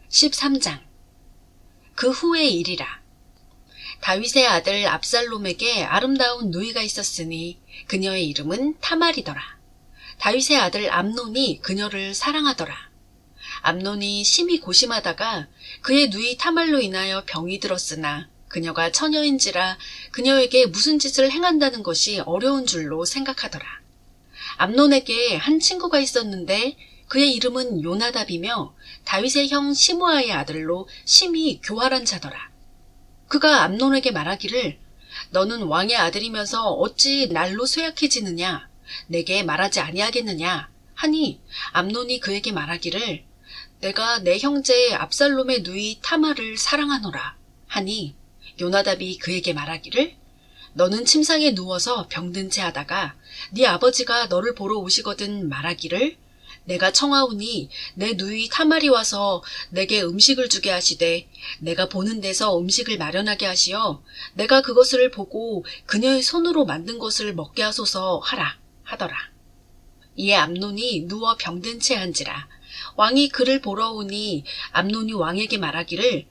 13장. 그 후의 일이라. 다윗의 아들 압살롬에게 아름다운 누이가 있었으니 그녀의 이름은 타말이더라. 다윗의 아들 암논이 그녀를 사랑하더라. 암논이 심히 고심하다가 그의 누이 타말로 인하여 병이 들었으나 그녀가 처녀인지라 그녀에게 무슨 짓을 행한다는 것이 어려운 줄로 생각하더라. 암논에게 한 친구가 있었는데 그의 이름은 요나답이며 다윗의 형 시므아의 아들로 심히 교활한 자더라. 그가 암논에게 말하기를 너는 왕의 아들이면서 어찌 날로 쇠약해지느냐? 내게 말하지 아니하겠느냐? 하니 암논이 그에게 말하기를 내가 내 형제 압살롬의 누이 타말을 사랑하노라. 하니 요나답이 그에게 말하기를 너는 침상에 누워서 병든 채 하다가 네 아버지가 너를 보러 오시거든 말하기를 내가 청하오니 내 누이 타말이 와서 내게 음식을 주게 하시되 내가 보는 데서 음식을 마련하게 하시어 내가 그것을 보고 그녀의 손으로 만든 것을 먹게 하소서 하라 하더라. 이에 암논이 누워 병든 채 한지라. 왕이 그를 보러 오니 암논이 왕에게 말하기를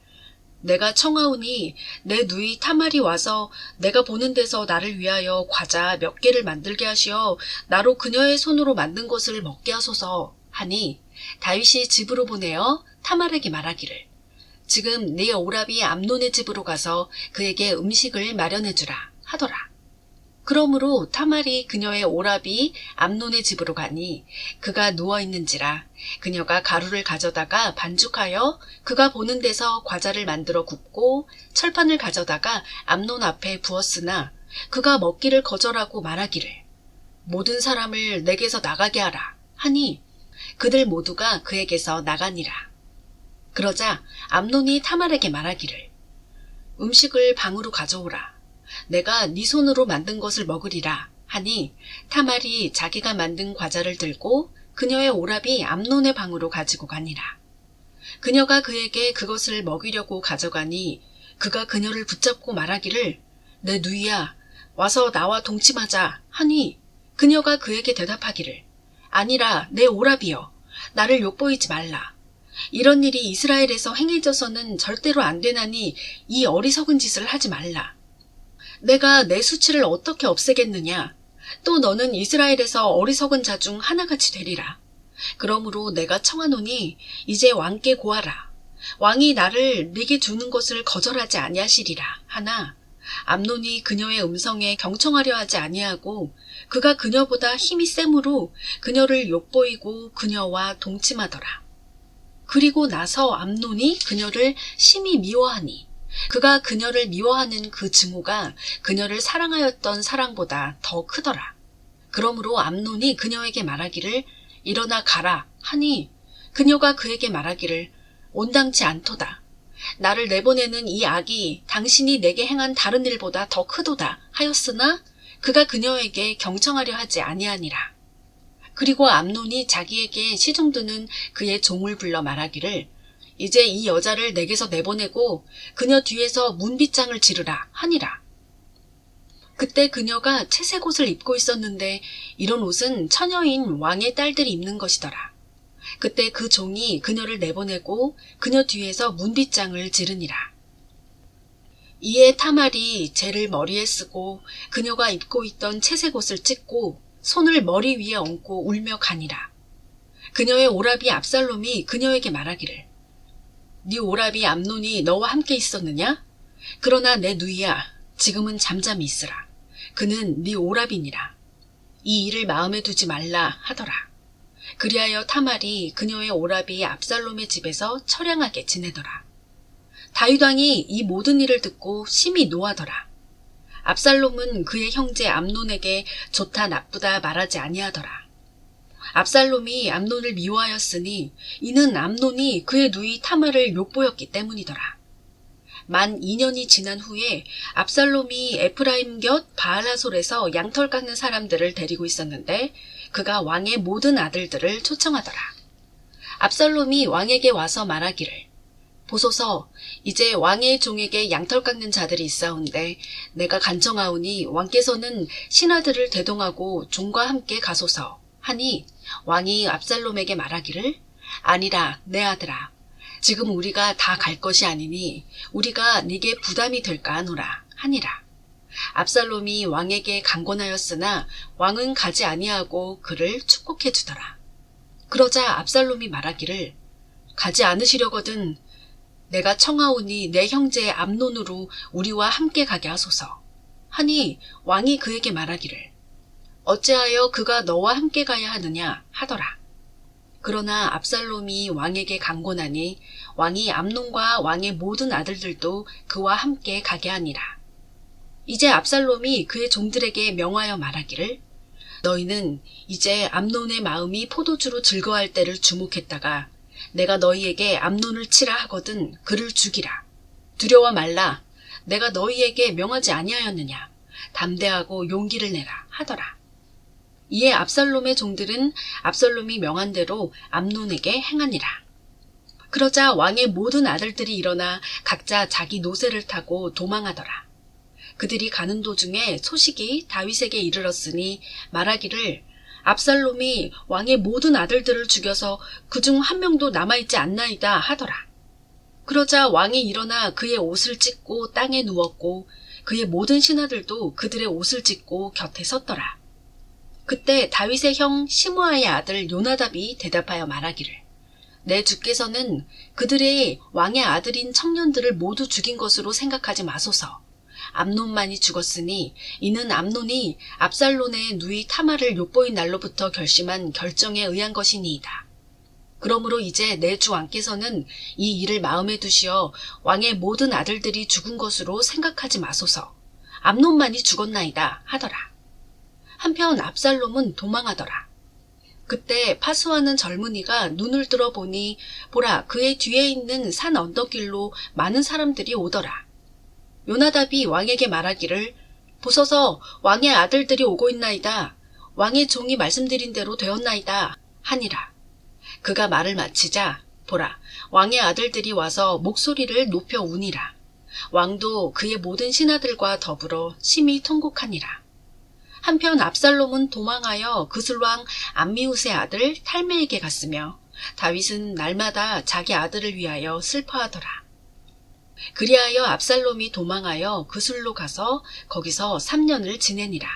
내가 청하오니 내 누이 타말이 와서 내가 보는 데서 나를 위하여 과자 몇 개를 만들게 하시어 나로 그녀의 손으로 만든 것을 먹게 하소서 하니 다윗이 집으로 보내어 타말에게 말하기를 지금 네 오라비 암논의 집으로 가서 그에게 음식을 마련해 주라 하더라. 그러므로 타말이 그녀의 오라비 암논의 집으로 가니 그가 누워있는지라 그녀가 가루를 가져다가 반죽하여 그가 보는 데서 과자를 만들어 굽고 철판을 가져다가 암논 앞에 부었으나 그가 먹기를 거절하고 말하기를 모든 사람을 내게서 나가게 하라 하니 그들 모두가 그에게서 나가니라. 그러자 암논이 타말에게 말하기를 음식을 방으로 가져오라. 내가 네 손으로 만든 것을 먹으리라 하니 타말이 자기가 만든 과자를 들고 그녀의 오라비 암논의 방으로 가지고 가니라. 그녀가 그에게 그것을 먹이려고 가져가니 그가 그녀를 붙잡고 말하기를 내 누이야 와서 나와 동침하자 하니 그녀가 그에게 대답하기를 아니라 내 오라비여 나를 욕보이지 말라. 이런 일이 이스라엘에서 행해져서는 절대로 안 되나니 이 어리석은 짓을 하지 말라. 내가 내 수치를 어떻게 없애겠느냐? 또 너는 이스라엘에서 어리석은 자 중 하나같이 되리라. 그러므로 내가 청하노니 이제 왕께 고하라. 왕이 나를 네게 주는 것을 거절하지 아니하시리라 하나 암논이 그녀의 음성에 경청하려 하지 아니하고 그가 그녀보다 힘이 세므로 그녀를 욕보이고 그녀와 동침하더라. 그리고 나서 암논이 그녀를 심히 미워하니 그가 그녀를 미워하는 그 증오가 그녀를 사랑하였던 사랑보다 더 크더라. 그러므로 암논이 그녀에게 말하기를 일어나 가라 하니 그녀가 그에게 말하기를 온당치 않도다. 나를 내보내는 이 악이 당신이 내게 행한 다른 일보다 더 크도다 하였으나 그가 그녀에게 경청하려 하지 아니하니라. 그리고 암논이 자기에게 시중드는 그의 종을 불러 말하기를 이제 이 여자를 내게서 내보내고 그녀 뒤에서 문빗장을 지르라 하니라. 그때 그녀가 채색 옷을 입고 있었는데 이런 옷은 처녀인 왕의 딸들이 입는 것이더라. 그때 그 종이 그녀를 내보내고 그녀 뒤에서 문빗장을 지르니라. 이에 타말이 재를 머리에 쓰고 그녀가 입고 있던 채색 옷을 찢고 손을 머리 위에 얹고 울며 가니라. 그녀의 오라비 압살롬이 그녀에게 말하기를 네 오라비 암논이 너와 함께 있었느냐? 그러나 내 누이야 지금은 잠잠히 있으라. 그는 네 오라비니라. 이 일을 마음에 두지 말라 하더라. 그리하여 타말이 그녀의 오라비 압살롬의 집에서 처량하게 지내더라. 다윗 왕이 이 모든 일을 듣고 심히 노하더라. 압살롬은 그의 형제 암논에게 좋다 나쁘다 말하지 아니하더라. 압살롬이 암논을 미워하였으니 이는 암논이 그의 누이 타말을 욕보였기 때문이더라. 만 2년이 지난 후에 압살롬이 에프라임 곁 바알하솔에서 양털 깎는 사람들을 데리고 있었는데 그가 왕의 모든 아들들을 초청하더라. 압살롬이 왕에게 와서 말하기를 보소서 이제 왕의 종에게 양털 깎는 자들이 있사온데 내가 간청하오니 왕께서는 신하들을 대동하고 종과 함께 가소서 하니 왕이 압살롬에게 말하기를 아니라 내 아들아 지금 우리가 다 갈 것이 아니니 우리가 네게 부담이 될까 하노라 하니라. 압살롬이 왕에게 강권하였으나 왕은 가지 아니하고 그를 축복해 주더라. 그러자 압살롬이 말하기를 가지 않으시려거든 내가 청하오니 내 형제 암논으로 우리와 함께 가게 하소서 하니 왕이 그에게 말하기를 어찌하여 그가 너와 함께 가야 하느냐 하더라. 그러나 압살롬이 왕에게 강권하니 왕이 암논과 왕의 모든 아들들도 그와 함께 가게 하니라. 이제 압살롬이 그의 종들에게 명하여 말하기를 너희는 이제 암논의 마음이 포도주로 즐거워할 때를 주목했다가 내가 너희에게 암논을 치라 하거든 그를 죽이라. 두려워 말라. 내가 너희에게 명하지 아니하였느냐. 담대하고 용기를 내라 하더라. 이에 압살롬의 종들은 압살롬이 명한 대로 암논에게 행하니라. 그러자 왕의 모든 아들들이 일어나 각자 자기 노새를 타고 도망하더라. 그들이 가는 도중에 소식이 다윗에게 이르렀으니 말하기를 압살롬이 왕의 모든 아들들을 죽여서 그중 한 명도 남아있지 않나이다 하더라. 그러자 왕이 일어나 그의 옷을 찢고 땅에 누웠고 그의 모든 신하들도 그들의 옷을 찢고 곁에 섰더라. 그때 다윗의 형 시므아의 아들 요나답이 대답하여 말하기를 내 주께서는 그들의 왕의 아들인 청년들을 모두 죽인 것으로 생각하지 마소서. 암논만이 죽었으니 이는 암논이 압살롬의 누이 타마를 엿보인 날로부터 결심한 결정에 의한 것이니이다. 그러므로 이제 내 주 왕께서는 이 일을 마음에 두시어 왕의 모든 아들들이 죽은 것으로 생각하지 마소서. 암논만이 죽었나이다 하더라. 한편 압살롬은 도망하더라. 그때 파수하는 젊은이가 눈을 들어 보니 보라 그의 뒤에 있는 산 언덕길로 많은 사람들이 오더라. 요나답이 왕에게 말하기를 보소서 왕의 아들들이 오고 있나이다. 왕의 종이 말씀드린 대로 되었나이다 하니라. 그가 말을 마치자 보라 왕의 아들들이 와서 목소리를 높여 우니라. 왕도 그의 모든 신하들과 더불어 심히 통곡하니라. 한편 압살롬은 도망하여 그슬왕 암미우스의 아들 탈메에게 갔으며 다윗은 날마다 자기 아들을 위하여 슬퍼하더라. 그리하여 압살롬이 도망하여 그술로 가서 거기서 3년을 지내니라.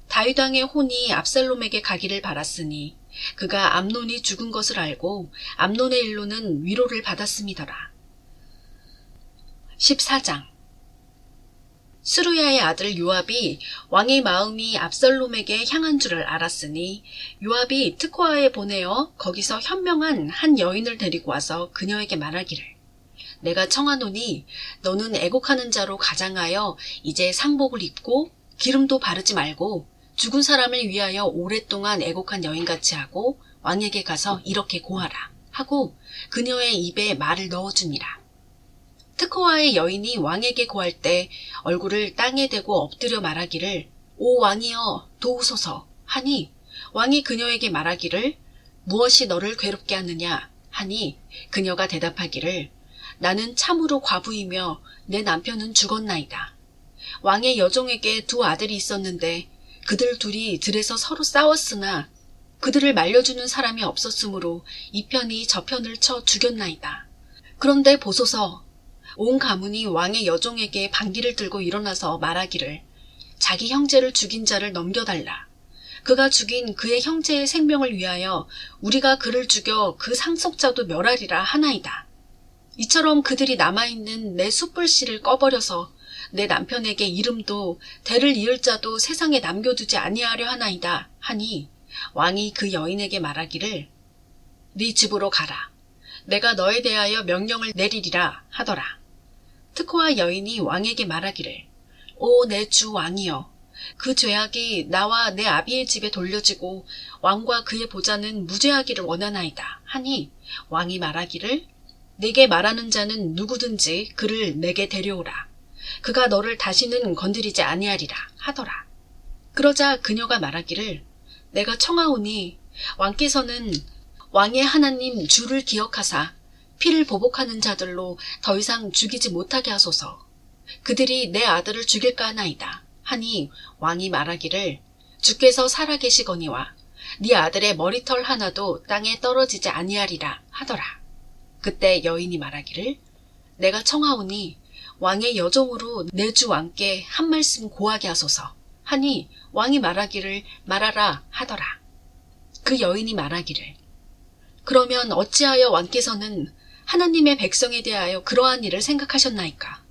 다윗 왕의 혼이 압살롬에게 가기를 바랐으니 그가 암논이 죽은 것을 알고 암논의 일로는 위로를 받았음이더라. 14장 스루야의 아들 요압이 왕의 마음이 압살롬에게 향한 줄을 알았으니 요압이 트코아에 보내어 거기서 현명한 한 여인을 데리고 와서 그녀에게 말하기를 내가 청하노니 너는 애곡하는 자로 가장하여 이제 상복을 입고 기름도 바르지 말고 죽은 사람을 위하여 오랫동안 애곡한 여인같이 하고 왕에게 가서 이렇게 고하라 하고 그녀의 입에 말을 넣어주니라. 트코아의 여인이 왕에게 고할 때 얼굴을 땅에 대고 엎드려 말하기를 오 왕이여 도우소서 하니 왕이 그녀에게 말하기를 무엇이 너를 괴롭게 하느냐 하니 그녀가 대답하기를 나는 참으로 과부이며 내 남편은 죽었나이다. 왕의 여종에게 2 아들이 있었는데 그들 둘이 들에서 서로 싸웠으나 그들을 말려주는 사람이 없었으므로 이 편이 저 편을 쳐 죽였나이다. 그런데 보소서 온 가문이 왕의 여종에게 반기를 들고 일어나서 말하기를 자기 형제를 죽인 자를 넘겨달라. 그가 죽인 그의 형제의 생명을 위하여 우리가 그를 죽여 그 상속자도 멸하리라 하나이다. 이처럼 그들이 남아있는 내 숯불씨를 꺼버려서 내 남편에게 이름도 대를 이을 자도 세상에 남겨두지 아니하려 하나이다 하니 왕이 그 여인에게 말하기를 네 집으로 가라. 내가 너에 대하여 명령을 내리리라 하더라. 트코아 여인이 왕에게 말하기를 오 내 주 왕이여 그 죄악이 나와 내 아비의 집에 돌려지고 왕과 그의 보좌는 무죄하기를 원하나이다 하니 왕이 말하기를 네게 말하는 자는 누구든지 그를 내게 데려오라. 그가 너를 다시는 건드리지 아니하리라 하더라. 그러자 그녀가 말하기를 내가 청하오니 왕께서는 왕의 하나님 주를 기억하사 피를 보복하는 자들로 더 이상 죽이지 못하게 하소서. 그들이 내 아들을 죽일까 하나이다 하니 왕이 말하기를 주께서 살아계시거니와 네 아들의 머리털 하나도 땅에 떨어지지 아니하리라 하더라. 그때 여인이 말하기를 내가 청하오니 왕의 여종으로 내 주 왕께 한 말씀 고하게 하소서 하니 왕이 말하기를 말하라 하더라. 그 여인이 말하기를 그러면 어찌하여 왕께서는 하나님의 백성에 대하여 그러한 일을 생각하셨나이까?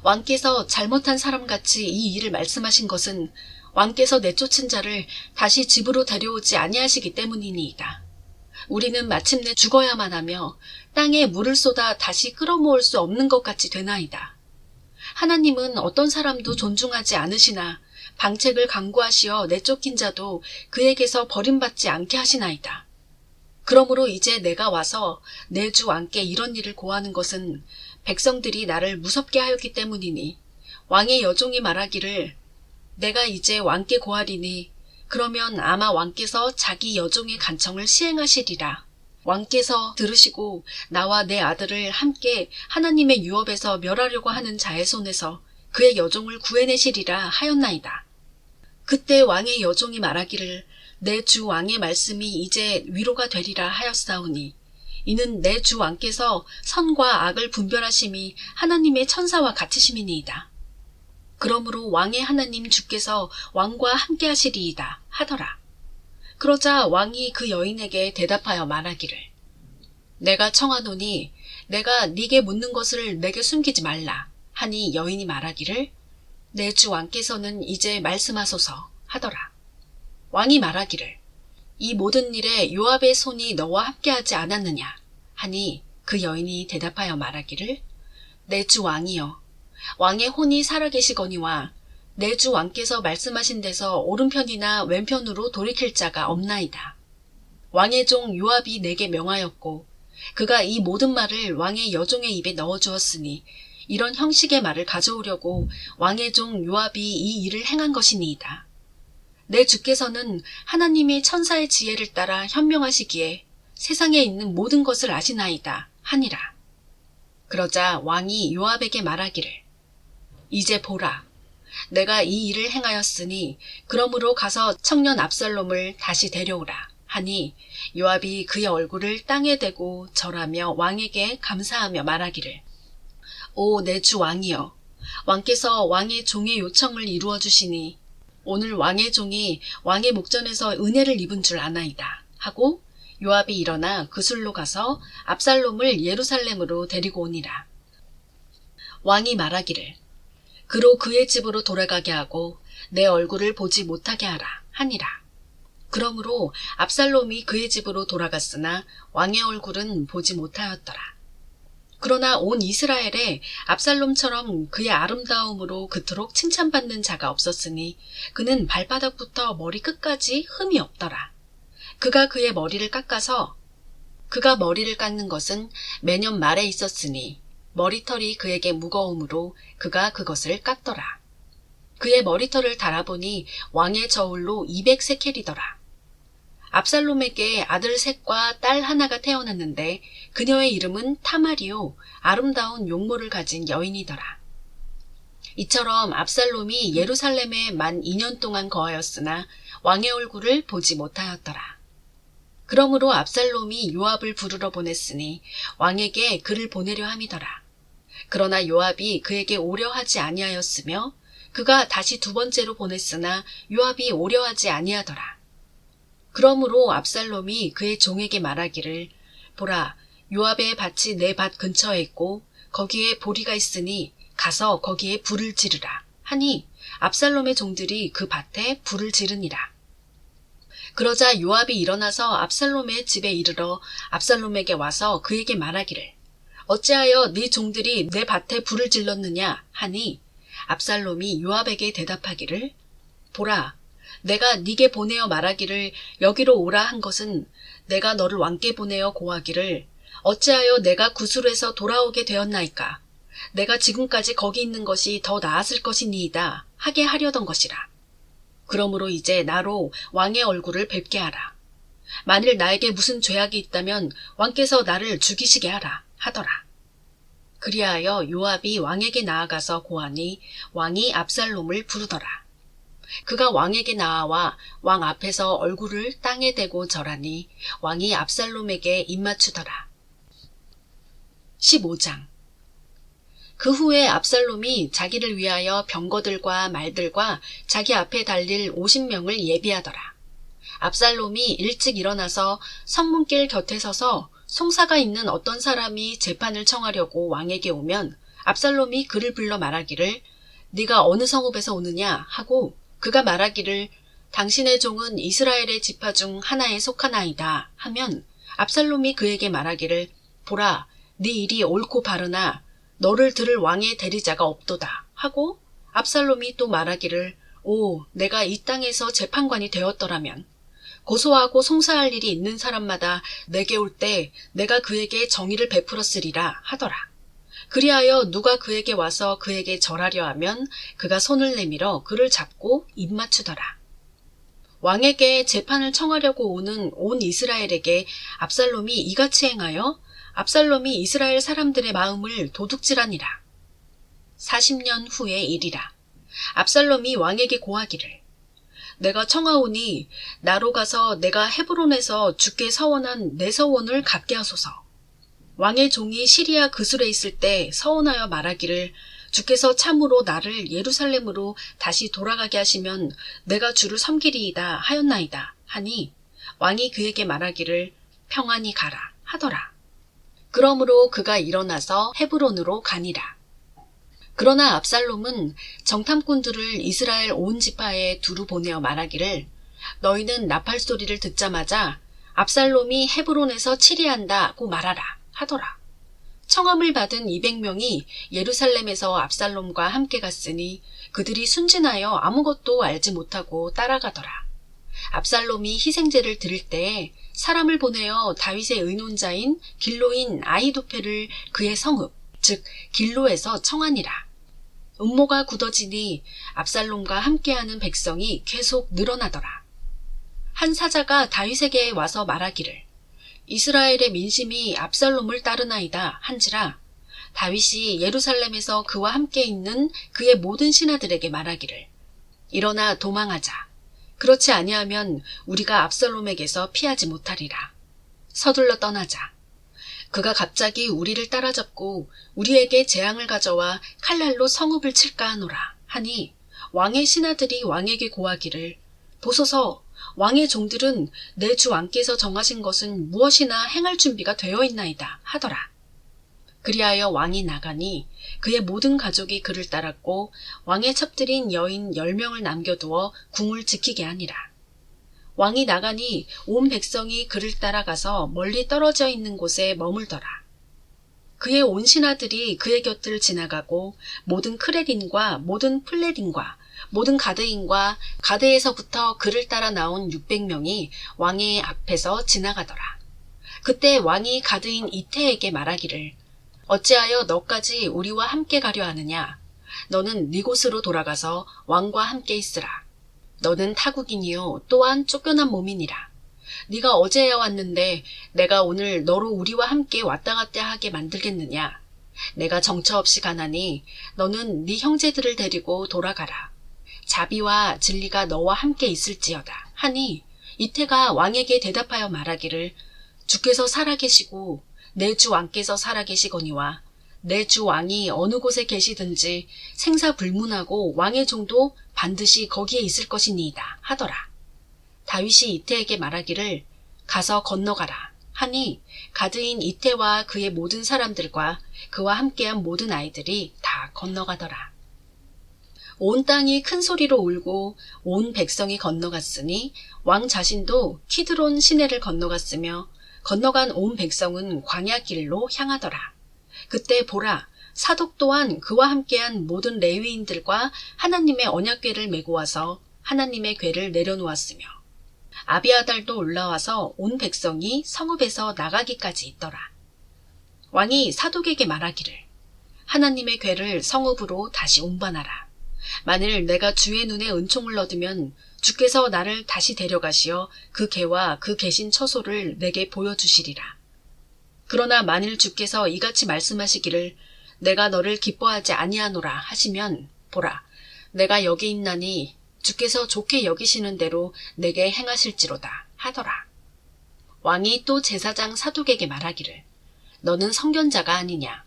왕께서 잘못한 사람같이 이 일을 말씀하신 것은 왕께서 내쫓은 자를 다시 집으로 데려오지 아니하시기 때문이니이다. 우리는 마침내 죽어야만 하며 땅에 물을 쏟아 다시 끌어모을 수 없는 것 같이 되나이다. 하나님은 어떤 사람도 존중하지 않으시나 방책을 강구하시어 내쫓긴 자도 그에게서 버림받지 않게 하시나이다. 그러므로 이제 내가 와서 내 주 왕께 이런 일을 고하는 것은 백성들이 나를 무섭게 하였기 때문이니 왕의 여종이 말하기를 내가 이제 왕께 고하리니 그러면 아마 왕께서 자기 여종의 간청을 시행하시리라. 왕께서 들으시고 나와 내 아들을 함께 하나님의 유업에서 멸하려고 하는 자의 손에서 그의 여종을 구해내시리라 하였나이다. 그때 왕의 여종이 말하기를 내 주 왕의 말씀이 이제 위로가 되리라 하였사오니 이는 내 주 왕께서 선과 악을 분별하심이 하나님의 천사와 같으심이니이다. 그러므로 왕의 하나님 주께서 왕과 함께 하시리이다 하더라. 그러자 왕이 그 여인에게 대답하여 말하기를 내가 청하노니 내가 네게 묻는 것을 내게 숨기지 말라 하니 여인이 말하기를 내 주 왕께서는 이제 말씀하소서 하더라. 왕이 말하기를 이 모든 일에 요압의 손이 너와 함께하지 않았느냐 하니 그 여인이 대답하여 말하기를 내 주 왕이여 왕의 혼이 살아계시거니와 내 주 왕께서 말씀하신 데서 오른편이나 왼편으로 돌이킬 자가 없나이다. 왕의 종 요압이 내게 명하였고 그가 이 모든 말을 왕의 여종의 입에 넣어주었으니 이런 형식의 말을 가져오려고 왕의 종 요압이 이 일을 행한 것이니이다. 내 주께서는 하나님이 천사의 지혜를 따라 현명하시기에 세상에 있는 모든 것을 아시나이다 하니라. 그러자 왕이 요압에게 말하기를 이제 보라 내가 이 일을 행하였으니 그러므로 가서 청년 압살롬을 다시 데려오라 하니 요압이 그의 얼굴을 땅에 대고 절하며 왕에게 감사하며 말하기를 오 내 주 왕이여 왕께서 왕의 종의 요청을 이루어 주시니 오늘 왕의 종이 왕의 목전에서 은혜를 입은 줄 아나이다 하고 요압이 일어나 그술로 가서 압살롬을 예루살렘으로 데리고 오니라. 왕이 말하기를 그로 그의 집으로 돌아가게 하고 내 얼굴을 보지 못하게 하라 하니라. 그러므로 압살롬이 그의 집으로 돌아갔으나 왕의 얼굴은 보지 못하였더라. 그러나 온 이스라엘에 압살롬처럼 그의 아름다움으로 그토록 칭찬받는 자가 없었으니 그는 발바닥부터 머리 끝까지 흠이 없더라. 그가 그의 머리를 깎아서 그가 머리를 깎는 것은 매년 말에 있었으니 머리털이 그에게 무거우므로 그가 그것을 깎더라. 그의 머리털을 달아보니 왕의 저울로 200세켈이더라. 압살롬에게 아들 셋과 딸 하나가 태어났는데 그녀의 이름은 타마리요 아름다운 용모를 가진 여인이더라. 이처럼 압살롬이 예루살렘에 만 2년 동안 거하였으나 왕의 얼굴을 보지 못하였더라. 그러므로 압살롬이 요압을 부르러 보냈으니 왕에게 그를 보내려 함이더라. 그러나 요압이 그에게 오려 하지 아니하였으며 그가 다시 두 번째로 보냈으나 요압이 오려 하지 아니하더라. 그러므로 압살롬이 그의 종에게 말하기를 보라 요압의 밭이 내 밭 근처에 있고 거기에 보리가 있으니 가서 거기에 불을 지르라 하니 압살롬의 종들이 그 밭에 불을 지르니라. 그러자 요압이 일어나서 압살롬의 집에 이르러 압살롬에게 와서 그에게 말하기를 어찌하여 네 종들이 내 밭에 불을 질렀느냐 하니 압살롬이 요압에게 대답하기를 보라 내가 네게 보내어 말하기를 여기로 오라 한 것은 내가 너를 왕께 보내어 고하기를 어찌하여 내가 구술에서 돌아오게 되었나이까 내가 지금까지 거기 있는 것이 더 나았을 것이니이다 하게 하려던 것이라. 그러므로 이제 나로 왕의 얼굴을 뵙게 하라. 만일 나에게 무슨 죄악이 있다면 왕께서 나를 죽이시게 하라 하더라. 그리하여 요압이 왕에게 나아가서 고하니 왕이 압살롬을 부르더라. 그가 왕에게 나아와 왕 앞에서 얼굴을 땅에 대고 절하니 왕이 압살롬에게 입맞추더라. 15장. 그 후에 압살롬이 자기를 위하여 병거들과 말들과 자기 앞에 달릴 50명을 예비하더라. 압살롬이 일찍 일어나서 성문길 곁에 서서 송사가 있는 어떤 사람이 재판을 청하려고 왕에게 오면 압살롬이 그를 불러 말하기를 네가 어느 성읍에서 오느냐 하고 그가 말하기를 당신의 종은 이스라엘의 지파 중 하나에 속하나이다 하면 압살롬이 그에게 말하기를 보라 네 일이 옳고 바르나 너를 들을 왕의 대리자가 없도다 하고 압살롬이 또 말하기를 오 내가 이 땅에서 재판관이 되었더라면 고소하고 송사할 일이 있는 사람마다 내게 올 때 내가 그에게 정의를 베풀었으리라 하더라. 그리하여 누가 그에게 와서 그에게 절하려 하면 그가 손을 내밀어 그를 잡고 입맞추더라. 왕에게 재판을 청하려고 오는 온 이스라엘에게 압살롬이 이같이 행하여 압살롬이 이스라엘 사람들의 마음을 도둑질하니라. 40년 후의 일이라. 압살롬이 왕에게 고하기를 내가 청하오니 나로 가서 내가 헤브론에서 주께 서원한 내 서원을 갚게 하소서. 왕의 종이 시리아 그술에 있을 때 서원하여 말하기를 주께서 참으로 나를 예루살렘으로 다시 돌아가게 하시면 내가 주를 섬기리이다 하였나이다 하니 왕이 그에게 말하기를 평안히 가라 하더라. 그러므로 그가 일어나서 헤브론으로 가니라. 그러나 압살롬은 정탐꾼들을 이스라엘 온 지파에 두루 보내어 말하기를 너희는 나팔 소리를 듣자마자 압살롬이 헤브론에서 치리한다고 말하라 하더라. 청함을 받은 200명이 예루살렘에서 압살롬과 함께 갔으니 그들이 순진하여 아무것도 알지 못하고 따라가더라. 압살롬이 희생제를 드릴 때에 사람을 보내어 다윗의 의논자인 길로인 아히도펠을 그의 성읍 즉 길로에서 청하니라. 음모가 굳어지니 압살롬과 함께하는 백성이 계속 늘어나더라. 한 사자가 다윗에게 와서 말하기를 이스라엘의 민심이 압살롬을 따르나이다 한지라 다윗이 예루살렘에서 그와 함께 있는 그의 모든 신하들에게 말하기를 일어나 도망하자. 그렇지 아니하면 우리가 압살롬에게서 피하지 못하리라. 서둘러 떠나자. 그가 갑자기 우리를 따라잡고 우리에게 재앙을 가져와 칼날로 성읍을 칠까 하노라 하니 왕의 신하들이 왕에게 고하기를 보소서 왕의 종들은 내 주 왕께서 정하신 것은 무엇이나 행할 준비가 되어 있나이다 하더라. 그리하여 왕이 나가니 그의 모든 가족이 그를 따랐고 왕의 첩들인 여인 10명을 남겨두어 궁을 지키게 하니라. 왕이 나가니 온 백성이 그를 따라가서 멀리 떨어져 있는 곳에 머물더라. 그의 온 신하들이 그의 곁을 지나가고 모든 크레린과 모든 플레린과 모든 가드인과 가드에서부터 그를 따라 나온 600명이 왕의 앞에서 지나가더라. 그때 왕이 가드인 이태에게 말하기를 어찌하여 너까지 우리와 함께 가려 하느냐? 너는 네 곳으로 돌아가서 왕과 함께 있으라. 너는 타국인이요 또한 쫓겨난 몸이니라. 네가 어제야 왔는데 내가 오늘 너로 우리와 함께 왔다 갔다 하게 만들겠느냐? 내가 정처 없이 가나니 너는 네 형제들을 데리고 돌아가라. 자비와 진리가 너와 함께 있을지어다 하니 이태가 왕에게 대답하여 말하기를 주께서 살아계시고 내 주 왕께서 살아계시거니와 내 주 왕이 어느 곳에 계시든지 생사불문하고 왕의 종도 반드시 거기에 있을 것이니이다 하더라. 다윗이 이태에게 말하기를 가서 건너가라 하니 가드인 이태와 그의 모든 사람들과 그와 함께한 모든 아이들이 다 건너가더라. 온 땅이 큰 소리로 울고 온 백성이 건너갔으니 왕 자신도 키드론 시내를 건너갔으며 건너간 온 백성은 광야길로 향하더라. 그때 보라, 사독 또한 그와 함께한 모든 레위인들과 하나님의 언약궤를 메고 와서 하나님의 궤를 내려놓았으며 아비아달도 올라와서 온 백성이 성읍에서 나가기까지 있더라. 왕이 사독에게 말하기를 하나님의 궤를 성읍으로 다시 운반하라. 만일 내가 주의 눈에 은총을 얻으면 주께서 나를 다시 데려가시어 그 궤와 그 계신 처소를 내게 보여주시리라. 그러나 만일 주께서 이같이 말씀하시기를 내가 너를 기뻐하지 아니하노라 하시면 보라, 내가 여기 있나니 주께서 좋게 여기시는 대로 내게 행하실지로다 하더라. 왕이 또 제사장 사독에게 말하기를 너는 선견자가 아니냐.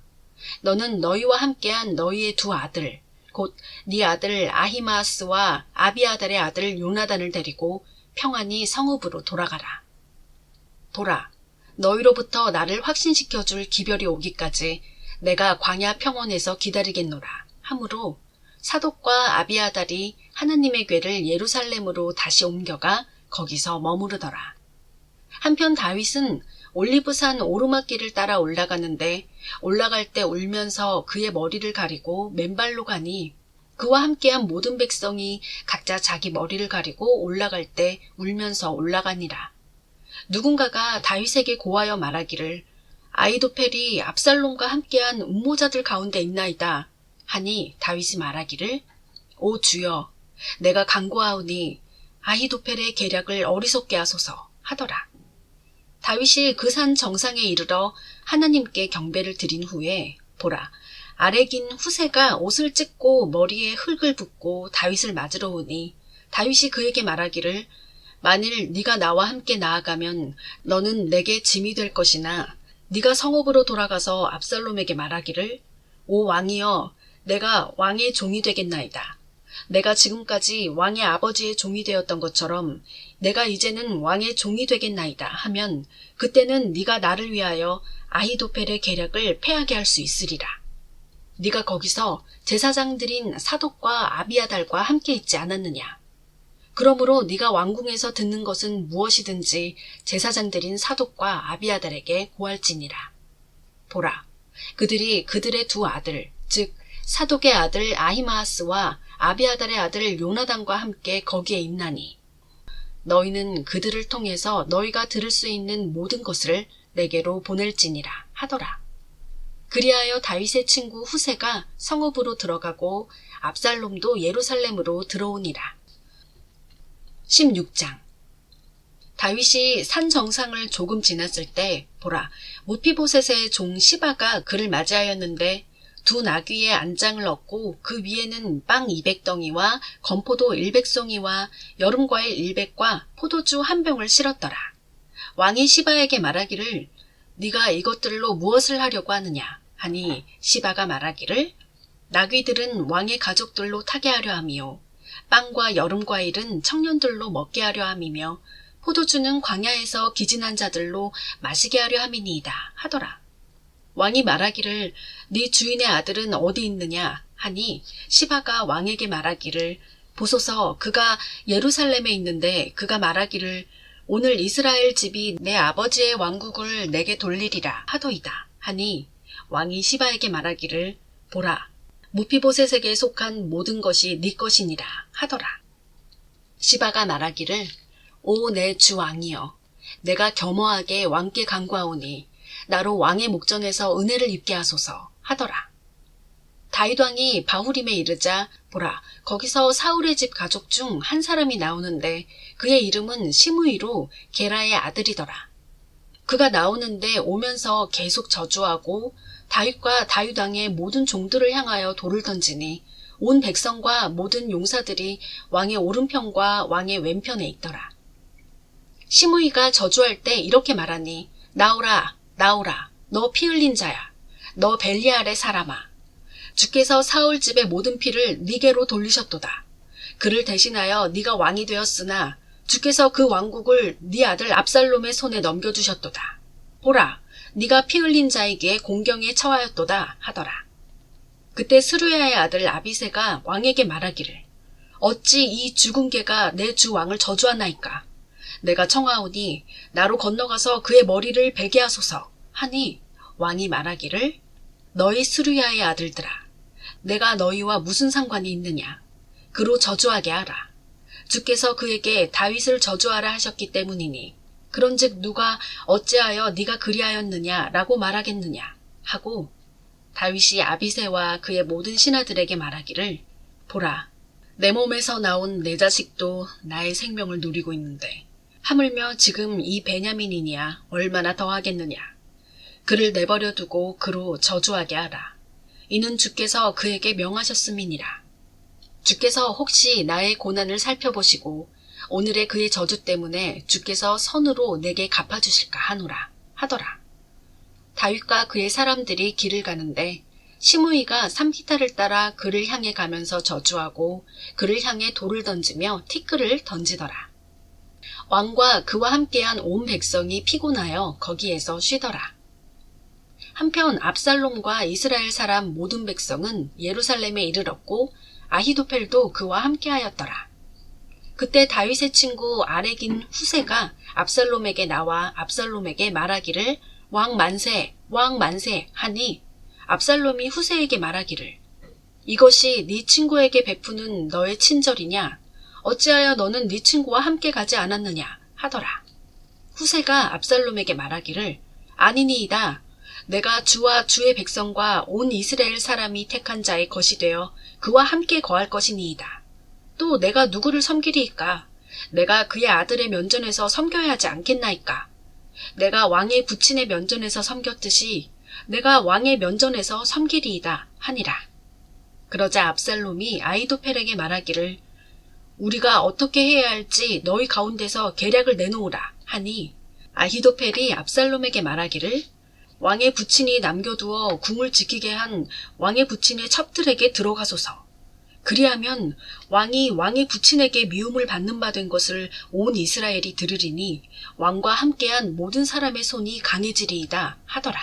너는 너희와 함께한 너희의 두 아들 곧 네 아들 아히마아스와 아비아달의 아들 요나단을 데리고 평안히 성읍으로 돌아가라. 보라, 너희로부터 나를 확신시켜줄 기별이 오기까지 내가 광야 평원에서 기다리겠노라. 하므로 사독과 아비아달이 하나님의 궤를 예루살렘으로 다시 옮겨가 거기서 머무르더라. 한편 다윗은 올리브산 오르막길을 따라 올라가는데 올라갈 때 울면서 그의 머리를 가리고 맨발로 가니 그와 함께한 모든 백성이 각자 자기 머리를 가리고 올라갈 때 울면서 올라가니라. 누군가가 다윗에게 고하여 말하기를 아히도펠이 압살롬과 함께한 음모자들 가운데 있나이다 하니 다윗이 말하기를 오 주여 내가 간구하오니 아히도펠의 계략을 어리석게 하소서 하더라. 다윗이 그 산 정상에 이르러 하나님께 경배를 드린 후에 보라 아렉인 후세가 옷을 찢고 머리에 흙을 붓고 다윗을 맞으러 오니 다윗이 그에게 말하기를 만일 네가 나와 함께 나아가면 너는 내게 짐이 될 것이나 네가 성읍으로 돌아가서 압살롬에게 말하기를 오 왕이여 내가 왕의 종이 되겠나이다. 내가 지금까지 왕의 아버지의 종이 되었던 것처럼 내가 이제는 왕의 종이 되겠나이다 하면 그때는 네가 나를 위하여 아히도펠의 계략을 패하게 할 수 있으리라. 네가 거기서 제사장들인 사독과 아비아달과 함께 있지 않았느냐. 그러므로 네가 왕궁에서 듣는 것은 무엇이든지 제사장들인 사독과 아비아달에게 고할지니라. 보라, 그들이 그들의 두 아들, 즉 사독의 아들 아히마아스와 아비아달의 아들 요나단과 함께 거기에 있나니 너희는 그들을 통해서 너희가 들을 수 있는 모든 것을 내게로 보낼지니라 하더라. 그리하여 다윗의 친구 후세가 성읍으로 들어가고 압살롬도 예루살렘으로 들어오니라. 16장 다윗이 산 정상을 조금 지났을 때 보라 무피보셋의 종 시바가 그를 맞이하였는데 두 나귀의 안장을 얻고 그 위에는 빵 200덩이와 건포도 100송이와 여름과일 100과 포도주 한 병을 실었더라. 왕이 시바에게 말하기를 네가 이것들로 무엇을 하려고 하느냐 하니 시바가 말하기를 나귀들은 왕의 가족들로 타게 하려 함이요 빵과 여름과일은 청년들로 먹게 하려 함이며 포도주는 광야에서 기진한 자들로 마시게 하려 함이니이다 하더라. 왕이 말하기를 네 주인의 아들은 어디 있느냐 하니 시바가 왕에게 말하기를 보소서 그가 예루살렘에 있는데 그가 말하기를 오늘 이스라엘 집이 내 아버지의 왕국을 내게 돌리리라 하더이다 하니 왕이 시바에게 말하기를 보라 무피보셋에게 속한 모든 것이 네 것이니라 하더라. 시바가 말하기를 오 내 주 왕이여 내가 겸허하게 왕께 간구하오니 나로 왕의 목전에서 은혜를 입게 하소서 하더라. 다윗 왕이 바후림에 이르자 보라 거기서 사울의 집 가족 중 한 사람이 나오는데 그의 이름은 시므이로 게라의 아들이더라. 그가 나오는데 오면서 계속 저주하고 다윗과 다윗 왕의 모든 종들을 향하여 돌을 던지니 온 백성과 모든 용사들이 왕의 오른편과 왕의 왼편에 있더라. 시므이가 저주할 때 이렇게 말하니 나오라 나오라 너 피 흘린 자야 너 벨리알의 사람아 주께서 사울 집의 모든 피를 네게로 돌리셨도다. 그를 대신하여 네가 왕이 되었으나 주께서 그 왕국을 네 아들 압살롬의 손에 넘겨주셨도다. 보라 네가 피 흘린 자에게 공경에 처하였도다 하더라. 그때 스루야의 아들 아비새가 왕에게 말하기를 어찌 이 죽은 개가 내 주 왕을 저주하나이까. 내가 청하오니 나로 건너가서 그의 머리를 베게 하소서 하니 왕이 말하기를 너희 스루야의 아들들아 내가 너희와 무슨 상관이 있느냐. 그로 저주하게 하라. 주께서 그에게 다윗을 저주하라 하셨기 때문이니 그런즉 누가 어찌하여 네가 그리하였느냐 라고 말하겠느냐 하고 다윗이 아비새와 그의 모든 신하들에게 말하기를 보라 내 몸에서 나온 내 자식도 나의 생명을 누리고 있는데 하물며 지금 이 베냐민이니야 얼마나 더하겠느냐. 그를 내버려 두고 그로 저주하게 하라. 이는 주께서 그에게 명하셨음이니라. 주께서 혹시 나의 고난을 살펴보시고 오늘의 그의 저주 때문에 주께서 선으로 내게 갚아주실까 하노라 하더라. 다윗과 그의 사람들이 길을 가는데 시므이가 삼기타를 따라 그를 향해 가면서 저주하고 그를 향해 돌을 던지며 티끌을 던지더라. 왕과 그와 함께한 온 백성이 피곤하여 거기에서 쉬더라. 한편 압살롬과 이스라엘 사람 모든 백성은 예루살렘에 이르렀고 아히도펠도 그와 함께하였더라. 그때 다윗의 친구 아렉인 후세가 압살롬에게 나와 압살롬에게 말하기를 왕 만세, 왕 만세 하니 압살롬이 후세에게 말하기를 이것이 네 친구에게 베푸는 너의 친절이냐? 어찌하여 너는 네 친구와 함께 가지 않았느냐? 하더라. 후세가 압살롬에게 말하기를 아니니이다. 내가 주와 주의 백성과 온 이스라엘 사람이 택한 자의 것이 되어 그와 함께 거할 것이니이다. 또 내가 누구를 섬기리이까? 내가 그의 아들의 면전에서 섬겨야 하지 않겠나이까? 내가 왕의 부친의 면전에서 섬겼듯이 내가 왕의 면전에서 섬기리이다 하니라. 그러자 압살롬이 아히도펠에게 말하기를 우리가 어떻게 해야 할지 너희 가운데서 계략을 내놓으라 하니 아히도펠이 압살롬에게 말하기를 왕의 부친이 남겨두어 궁을 지키게 한 왕의 부친의 첩들에게 들어가소서. 그리하면 왕이 왕의 부친에게 미움을 받는 바 된 것을 온 이스라엘이 들으리니 왕과 함께한 모든 사람의 손이 강해지리이다 하더라.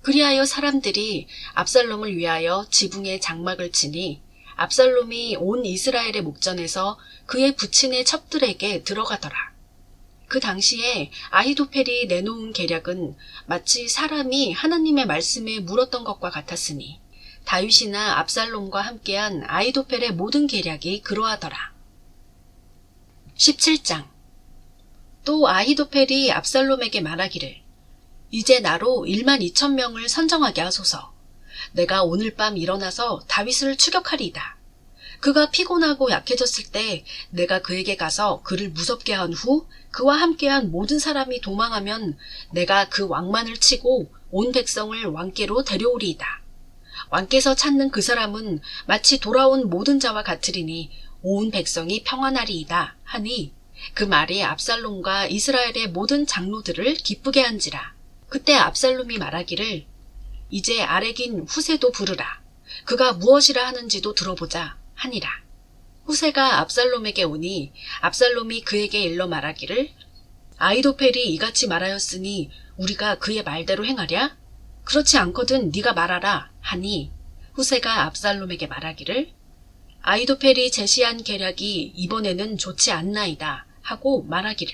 그리하여 사람들이 압살롬을 위하여 지붕에 장막을 치니 압살롬이 온 이스라엘의 목전에서 그의 부친의 첩들에게 들어가더라. 그 당시에 아히도펠이 내놓은 계략은 마치 사람이 하나님의 말씀에 물었던 것과 같았으니 다윗이나 압살롬과 함께한 아히도펠의 모든 계략이 그러하더라. 17장. 또 아히도펠이 압살롬에게 말하기를 이제 나로 12,000명을 선정하게 하소서. 내가 오늘 밤 일어나서 다윗을 추격하리이다. 그가 피곤하고 약해졌을 때 내가 그에게 가서 그를 무섭게 한 후 그와 함께한 모든 사람이 도망하면 내가 그 왕만을 치고 온 백성을 왕께로 데려오리이다. 왕께서 찾는 그 사람은 마치 돌아온 모든 자와 같으리니 온 백성이 평안하리이다 하니 그 말이 압살롬과 이스라엘의 모든 장로들을 기쁘게 한지라. 그때 압살롬이 말하기를 이제 아렉인 후세도 부르라. 그가 무엇이라 하는지도 들어보자 하니라. 후세가 압살롬에게 오니 압살롬이 그에게 일러 말하기를 아히도펠이 이같이 말하였으니 우리가 그의 말대로 행하랴? 그렇지 않거든 네가 말하라 하니 후세가 압살롬에게 말하기를 아히도펠이 제시한 계략이 이번에는 좋지 않나이다 하고 말하기를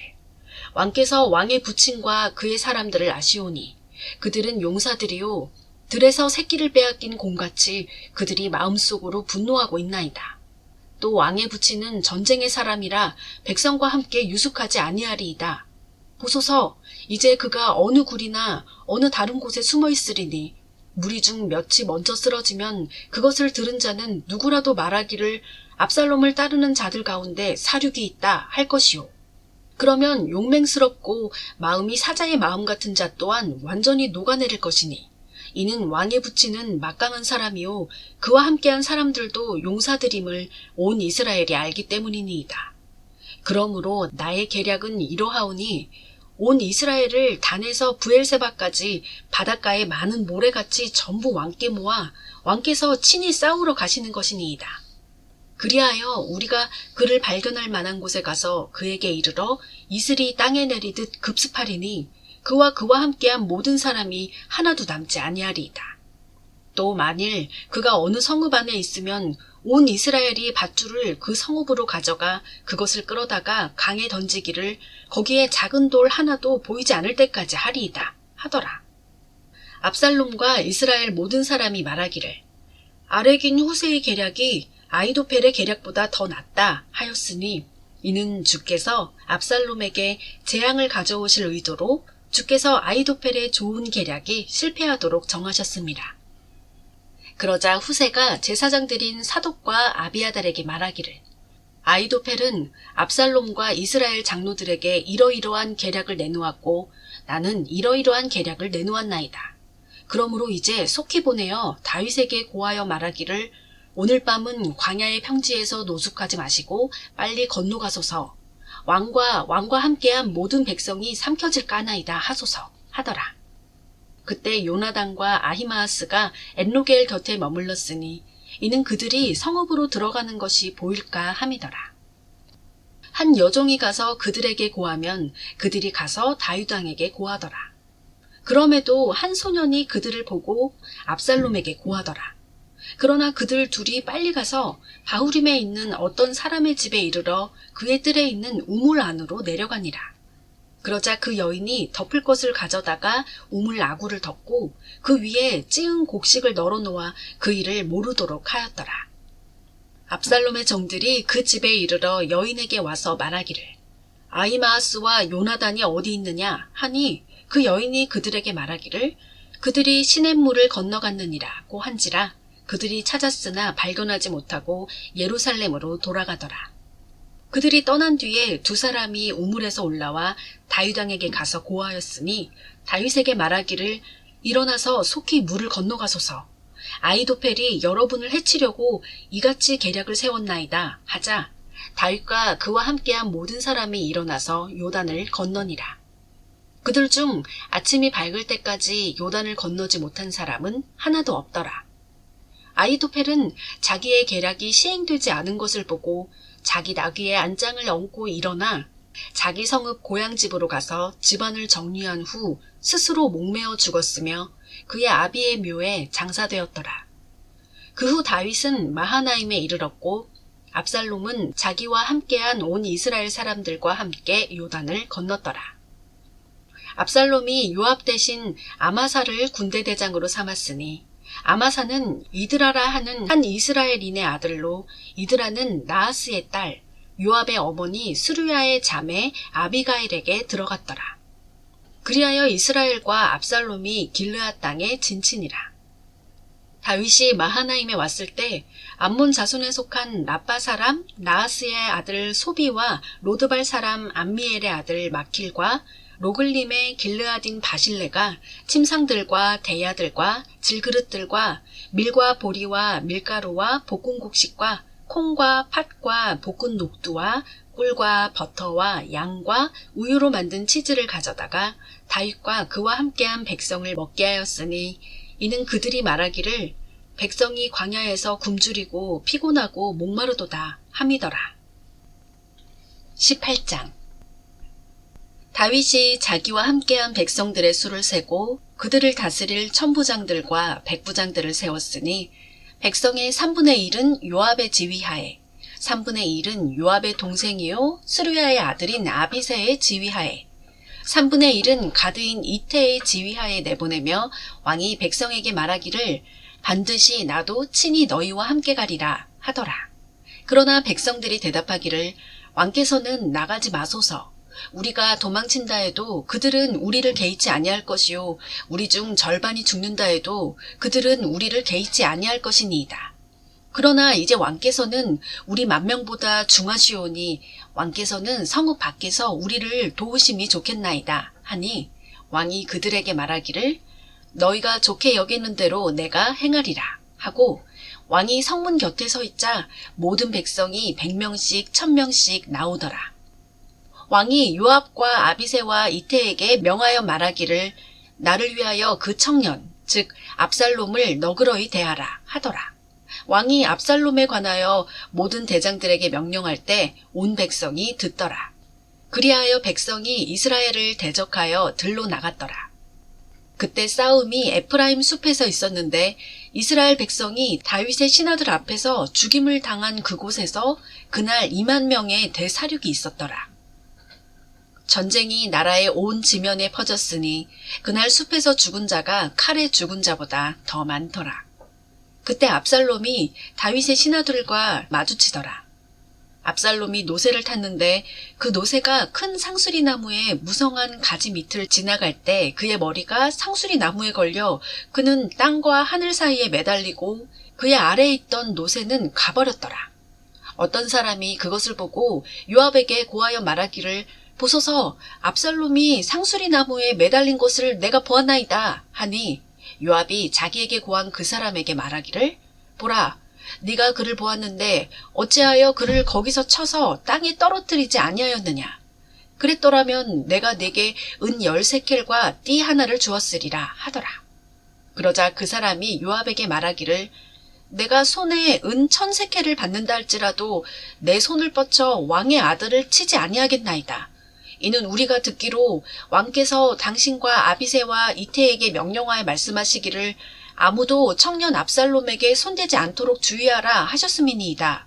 왕께서 왕의 부친과 그의 사람들을 아시오니 그들은 용사들이요 들에서 새끼를 빼앗긴 곰같이 그들이 마음속으로 분노하고 있나이다. 또 왕의 부친은 전쟁의 사람이라 백성과 함께 유숙하지 아니하리이다. 보소서 이제 그가 어느 굴이나 어느 다른 곳에 숨어 있으리니 무리 중 몇이 먼저 쓰러지면 그것을 들은 자는 누구라도 말하기를 압살롬을 따르는 자들 가운데 사륙이 있다 할 것이요. 그러면 용맹스럽고 마음이 사자의 마음 같은 자 또한 완전히 녹아내릴 것이니 이는 왕의 부친은 막강한 사람이요 그와 함께한 사람들도 용사들임을 온 이스라엘이 알기 때문이니이다. 그러므로 나의 계략은 이러하오니 온 이스라엘을 단에서 브엘세바까지 바닷가에 많은 모래같이 전부 왕께 모아 왕께서 친히 싸우러 가시는 것이니이다. 그리하여 우리가 그를 발견할 만한 곳에 가서 그에게 이르러 이슬이 땅에 내리듯 급습하리니 그와 함께한 모든 사람이 하나도 남지 아니하리이다. 또 만일 그가 어느 성읍 안에 있으면 온 이스라엘이 밧줄을 그 성읍으로 가져가 그것을 끌어다가 강에 던지기를 거기에 작은 돌 하나도 보이지 않을 때까지 하리이다 하더라. 압살롬과 이스라엘 모든 사람이 말하기를 아렉인 후세의 계략이 아히도펠의 계략보다 더 낫다 하였으니 이는 주께서 압살롬에게 재앙을 가져오실 의도로 주께서 아히도펠의 좋은 계략이 실패하도록 정하셨습니다. 그러자 후세가 제사장들인 사독과 아비아달에게 말하기를 아히도펠은 압살롬과 이스라엘 장로들에게 이러이러한 계략을 내놓았고 나는 이러이러한 계략을 내놓았나이다. 그러므로 이제 속히 보내어 다윗에게 고하여 말하기를 오늘 밤은 광야의 평지에서 노숙하지 마시고 빨리 건너가소서. 왕과 함께한 모든 백성이 삼켜질까 하나이다 하소서 하더라. 그때 요나단과 아히마아스가 엔로겔 곁에 머물렀으니 이는 그들이 성읍으로 들어가는 것이 보일까 함이더라. 한 여종이 가서 그들에게 고하면 그들이 가서 다윗 왕에게 고하더라. 그럼에도 한 소년이 그들을 보고 압살롬에게 고하더라. 그러나 그들 둘이 빨리 가서 바후림에 있는 어떤 사람의 집에 이르러 그의 뜰에 있는 우물 안으로 내려가니라. 그러자 그 여인이 덮을 것을 가져다가 우물 아구를 덮고 그 위에 찌은 곡식을 널어놓아 그 일을 모르도록 하였더라. 압살롬의 정들이 그 집에 이르러 여인에게 와서 말하기를 아히마아스와 요나단이 어디 있느냐 하니 그 여인이 그들에게 말하기를 그들이 시냇물을 건너갔느니라고 한지라 그들이 찾았으나 발견하지 못하고 예루살렘으로 돌아가더라. 그들이 떠난 뒤에 두 사람이 우물에서 올라와 다윗 왕에게 가서 고하였으니 다윗에게 말하기를 일어나서 속히 물을 건너가소서. 아히도펠이 여러분을 해치려고 이같이 계략을 세웠나이다 하자 다윗과 그와 함께한 모든 사람이 일어나서 요단을 건너니라. 그들 중 아침이 밝을 때까지 요단을 건너지 못한 사람은 하나도 없더라. 아히도펠은 자기의 계략이 시행되지 않은 것을 보고 자기 나귀의 안장을 얹고 일어나 자기 성읍 고향집으로 가서 집안을 정리한 후 스스로 목매어 죽었으며 그의 아비의 묘에 장사되었더라. 그 후 다윗은 마하나임에 이르렀고 압살롬은 자기와 함께한 온 이스라엘 사람들과 함께 요단을 건넜더라. 압살롬이 요압 대신 아마사를 군대 대장으로 삼았으니 아마사는 이드라라 하는 한 이스라엘인의 아들로 이드라는 나하스의 딸 요압의 어머니 스루야의 자매 아비가일에게 들어갔더라. 그리하여 이스라엘과 압살롬이 길르앗 땅에 진친이라. 다윗이 마하나임에 왔을 때 암몬 자손에 속한 라빠 사람 나하스의 아들 소비와 로드발 사람 암미엘의 아들 마킬과 로글림의 길르앗인 바실레가 침상들과 대야들과 질그릇들과 밀과 보리와 밀가루와 볶은 곡식과 콩과 팥과 볶은 녹두와 꿀과 버터와 양과 우유로 만든 치즈를 가져다가 다윗과 그와 함께한 백성을 먹게 하였으니 이는 그들이 말하기를 백성이 광야에서 굶주리고 피곤하고 목마르도다 함이더라. 18장 다윗이 자기와 함께한 백성들의 수를 세고 그들을 다스릴 천부장들과 백부장들을 세웠으니 백성의 3분의 1은 요압의 지휘하에 3분의 1은 요압의 동생이요 스루야의 아들인 아비새의 지휘하에 3분의 1은 가드인 이태의 지휘하에 내보내며 왕이 백성에게 말하기를 반드시 나도 친히 너희와 함께 가리라 하더라. 그러나 백성들이 대답하기를 왕께서는 나가지 마소서. 우리가 도망친다 해도 그들은 우리를 개의치 아니할 것이요 우리 중 절반이 죽는다 해도 그들은 우리를 개의치 아니할 것이니이다. 그러나 이제 왕께서는 우리 만명보다 중하시오니 왕께서는 성읍 밖에서 우리를 도우심이 좋겠나이다 하니 왕이 그들에게 말하기를 너희가 좋게 여기는 대로 내가 행하리라 하고 왕이 성문 곁에 서 있자 모든 백성이 100명씩 1000명씩 나오더라. 왕이 요압과 아비새와 이태에게 명하여 말하기를 나를 위하여 그 청년 즉 압살롬을 너그러이 대하라 하더라. 왕이 압살롬에 관하여 모든 대장들에게 명령할 때 온 백성이 듣더라. 그리하여 백성이 이스라엘을 대적하여 들로 나갔더라. 그때 싸움이 에프라임 숲에서 있었는데 이스라엘 백성이 다윗의 신하들 앞에서 죽임을 당한 그곳에서 그날 2만 명의 대사륙이 있었더라. 전쟁이 나라의 온 지면에 퍼졌으니 그날 숲에서 죽은 자가 칼에 죽은 자보다 더 많더라. 그때 압살롬이 다윗의 신하들과 마주치더라. 압살롬이 노새를 탔는데 그 노새가 큰 상수리 나무의 무성한 가지 밑을 지나갈 때 그의 머리가 상수리 나무에 걸려 그는 땅과 하늘 사이에 매달리고 그의 아래에 있던 노새는 가버렸더라. 어떤 사람이 그것을 보고 요압에게 고하여 말하기를 보소서 압살롬이 상수리 나무에 매달린 것을 내가 보았나이다 하니 요압이 자기에게 고한 그 사람에게 말하기를 보라 네가 그를 보았는데 어찌하여 그를 거기서 쳐서 땅에 떨어뜨리지 아니하였느냐. 그랬더라면 내가 네게 은 10세켈과 띠 하나를 주었으리라 하더라. 그러자 그 사람이 요압에게 말하기를 내가 손에 은 1000세켈을 받는다 할지라도 내 손을 뻗쳐 왕의 아들을 치지 아니하겠나이다. 이는 우리가 듣기로 왕께서 당신과 아비새와 이태에게 명령하여 말씀하시기를 아무도 청년 압살롬에게 손대지 않도록 주의하라 하셨음이니이다.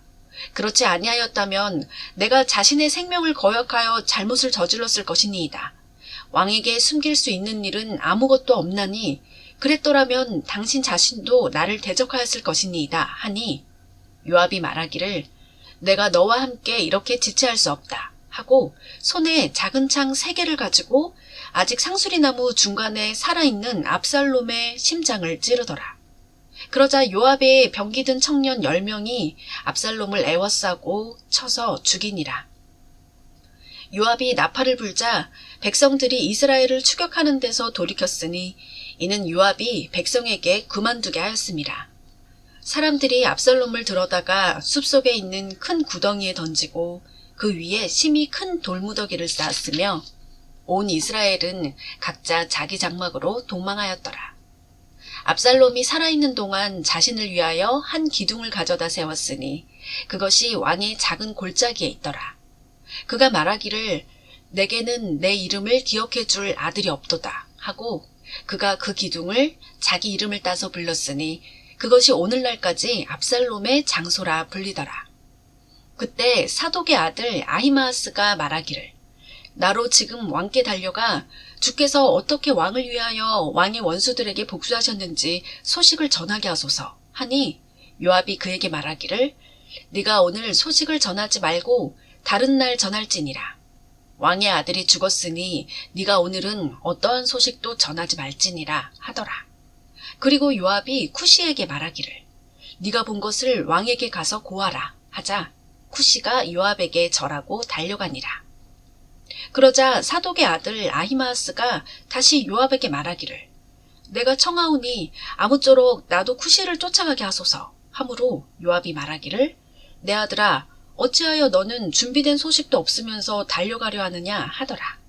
그렇지 아니하였다면 내가 자신의 생명을 거역하여 잘못을 저질렀을 것이니이다. 왕에게 숨길 수 있는 일은 아무것도 없나니 그랬더라면 당신 자신도 나를 대적하였을 것이니이다 하니 요압이 말하기를 내가 너와 함께 이렇게 지체할 수 없다 하고 손에 작은 창 3개를 가지고 아직 상수리나무 중간에 살아있는 압살롬의 심장을 찌르더라. 그러자 요압의 병기든 청년 10명이 압살롬을 애워싸고 쳐서 죽이니라. 요압이 나팔을 불자 백성들이 이스라엘을 추격하는 데서 돌이켰으니 이는 요압이 백성에게 그만두게 하였습니다. 사람들이 압살롬을 들어다가 숲속에 있는 큰 구덩이에 던지고 그 위에 심히 큰 돌무더기를 쌓았으며 온 이스라엘은 각자 자기 장막으로 도망하였더라. 압살롬이 살아있는 동안 자신을 위하여 한 기둥을 가져다 세웠으니 그것이 왕의 작은 골짜기에 있더라. 그가 말하기를 내게는 내 이름을 기억해 줄 아들이 없도다 하고 그가 그 기둥을 자기 이름을 따서 불렀으니 그것이 오늘날까지 압살롬의 장소라 불리더라. 그때 사독의 아들 아히마아스가 말하기를 나로 지금 왕께 달려가 주께서 어떻게 왕을 위하여 왕의 원수들에게 복수하셨는지 소식을 전하게 하소서 하니 요압이 그에게 말하기를 네가 오늘 소식을 전하지 말고 다른 날 전할지니라. 왕의 아들이 죽었으니 네가 오늘은 어떠한 소식도 전하지 말지니라 하더라. 그리고 요압이 쿠시에게 말하기를 네가 본 것을 왕에게 가서 고하라 하자 쿠시가 요압에게 절하고 달려가니라. 그러자 사독의 아들 아히마아스가 다시 요압에게 말하기를 내가 청하오니 아무쪼록 나도 쿠시를 쫓아가게 하소서 하므로 요압이 말하기를 내 아들아 어찌하여 너는 준비된 소식도 없으면서 달려가려 하느냐 하더라.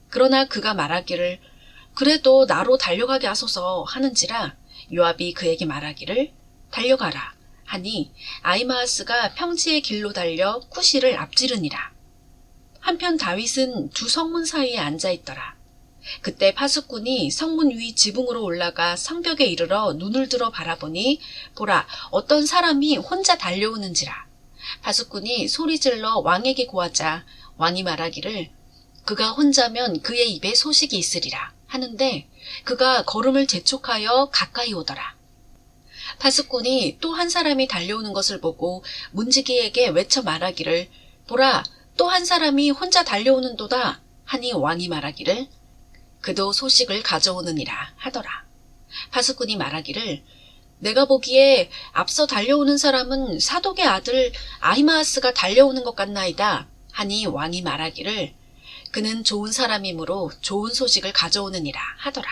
그러나 그가 말하기를 그래도 나로 달려가게 하소서 하는지라 요압이 그에게 말하기를 달려가라 하니 아히마아스가 평지의 길로 달려 쿠시를 앞지르니라. 한편 다윗은 두 성문 사이에 앉아있더라. 그때 파수꾼이 성문 위 지붕으로 올라가 성벽에 이르러 눈을 들어 바라보니 보라 어떤 사람이 혼자 달려오는지라. 파수꾼이 소리질러 왕에게 고하자 왕이 말하기를 그가 혼자면 그의 입에 소식이 있으리라 하는데 그가 걸음을 재촉하여 가까이 오더라. 파수꾼이 또 한 사람이 달려오는 것을 보고 문지기에게 외쳐 말하기를 보라 또 한 사람이 혼자 달려오는도다 하니 왕이 말하기를 그도 소식을 가져오느니라 하더라. 파수꾼이 말하기를 내가 보기에 앞서 달려오는 사람은 사독의 아들 아히마아스가 달려오는 것 같나이다 하니 왕이 말하기를 그는 좋은 사람이므로 좋은 소식을 가져오느니라 하더라.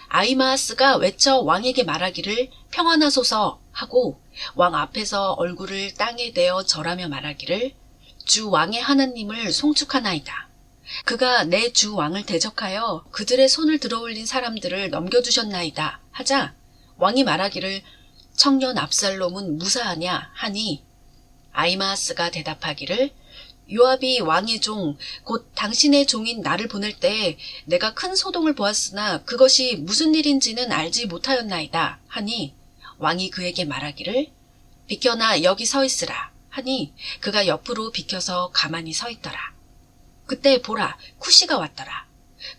아히마아스가 외쳐 왕에게 말하기를 평안하소서 하고 왕 앞에서 얼굴을 땅에 대어 절하며 말하기를 주 왕의 하나님을 송축하나이다. 그가 내 주 왕을 대적하여 그들의 손을 들어올린 사람들을 넘겨주셨나이다 하자 왕이 말하기를 청년 압살롬은 무사하냐 하니 아히마아스가 대답하기를 요압이 왕의 종 곧 당신의 종인 나를 보낼 때 내가 큰 소동을 보았으나 그것이 무슨 일인지는 알지 못하였나이다 하니 왕이 그에게 말하기를 비켜나 여기 서 있으라 하니 그가 옆으로 비켜서 가만히 서 있더라. 그때 보라 쿠시가 왔더라.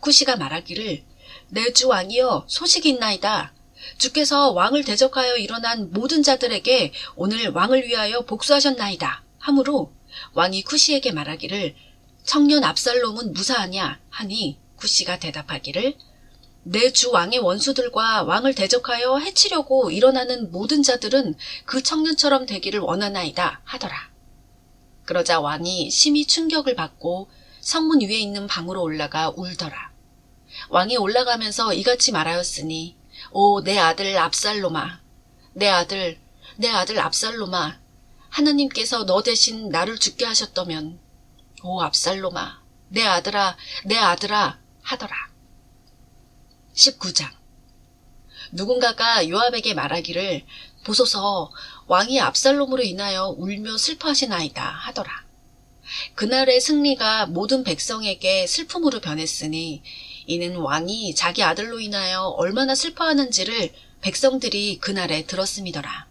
쿠시가 말하기를 내 주 왕이여 소식이 있나이다. 주께서 왕을 대적하여 일어난 모든 자들에게 오늘 왕을 위하여 복수하셨나이다 하므로 왕이 쿠시에게 말하기를 청년 압살롬은 무사하냐 하니 쿠시가 대답하기를 내 주 왕의 원수들과 왕을 대적하여 해치려고 일어나는 모든 자들은 그 청년처럼 되기를 원하나이다 하더라. 그러자 왕이 심히 충격을 받고 성문 위에 있는 방으로 올라가 울더라. 왕이 올라가면서 이같이 말하였으니 오 내 아들 압살롬아 내 아들 압살롬아 하나님께서 너 대신 나를 죽게 하셨다면 오 압살롬아 내 아들아 하더라. 19장 누군가가 요압에게 말하기를 보소서 왕이 압살롬으로 인하여 울며 슬퍼하시나이다 하더라. 그날의 승리가 모든 백성에게 슬픔으로 변했으니 이는 왕이 자기 아들로 인하여 얼마나 슬퍼하는지를 백성들이 그날에 들었음이더라.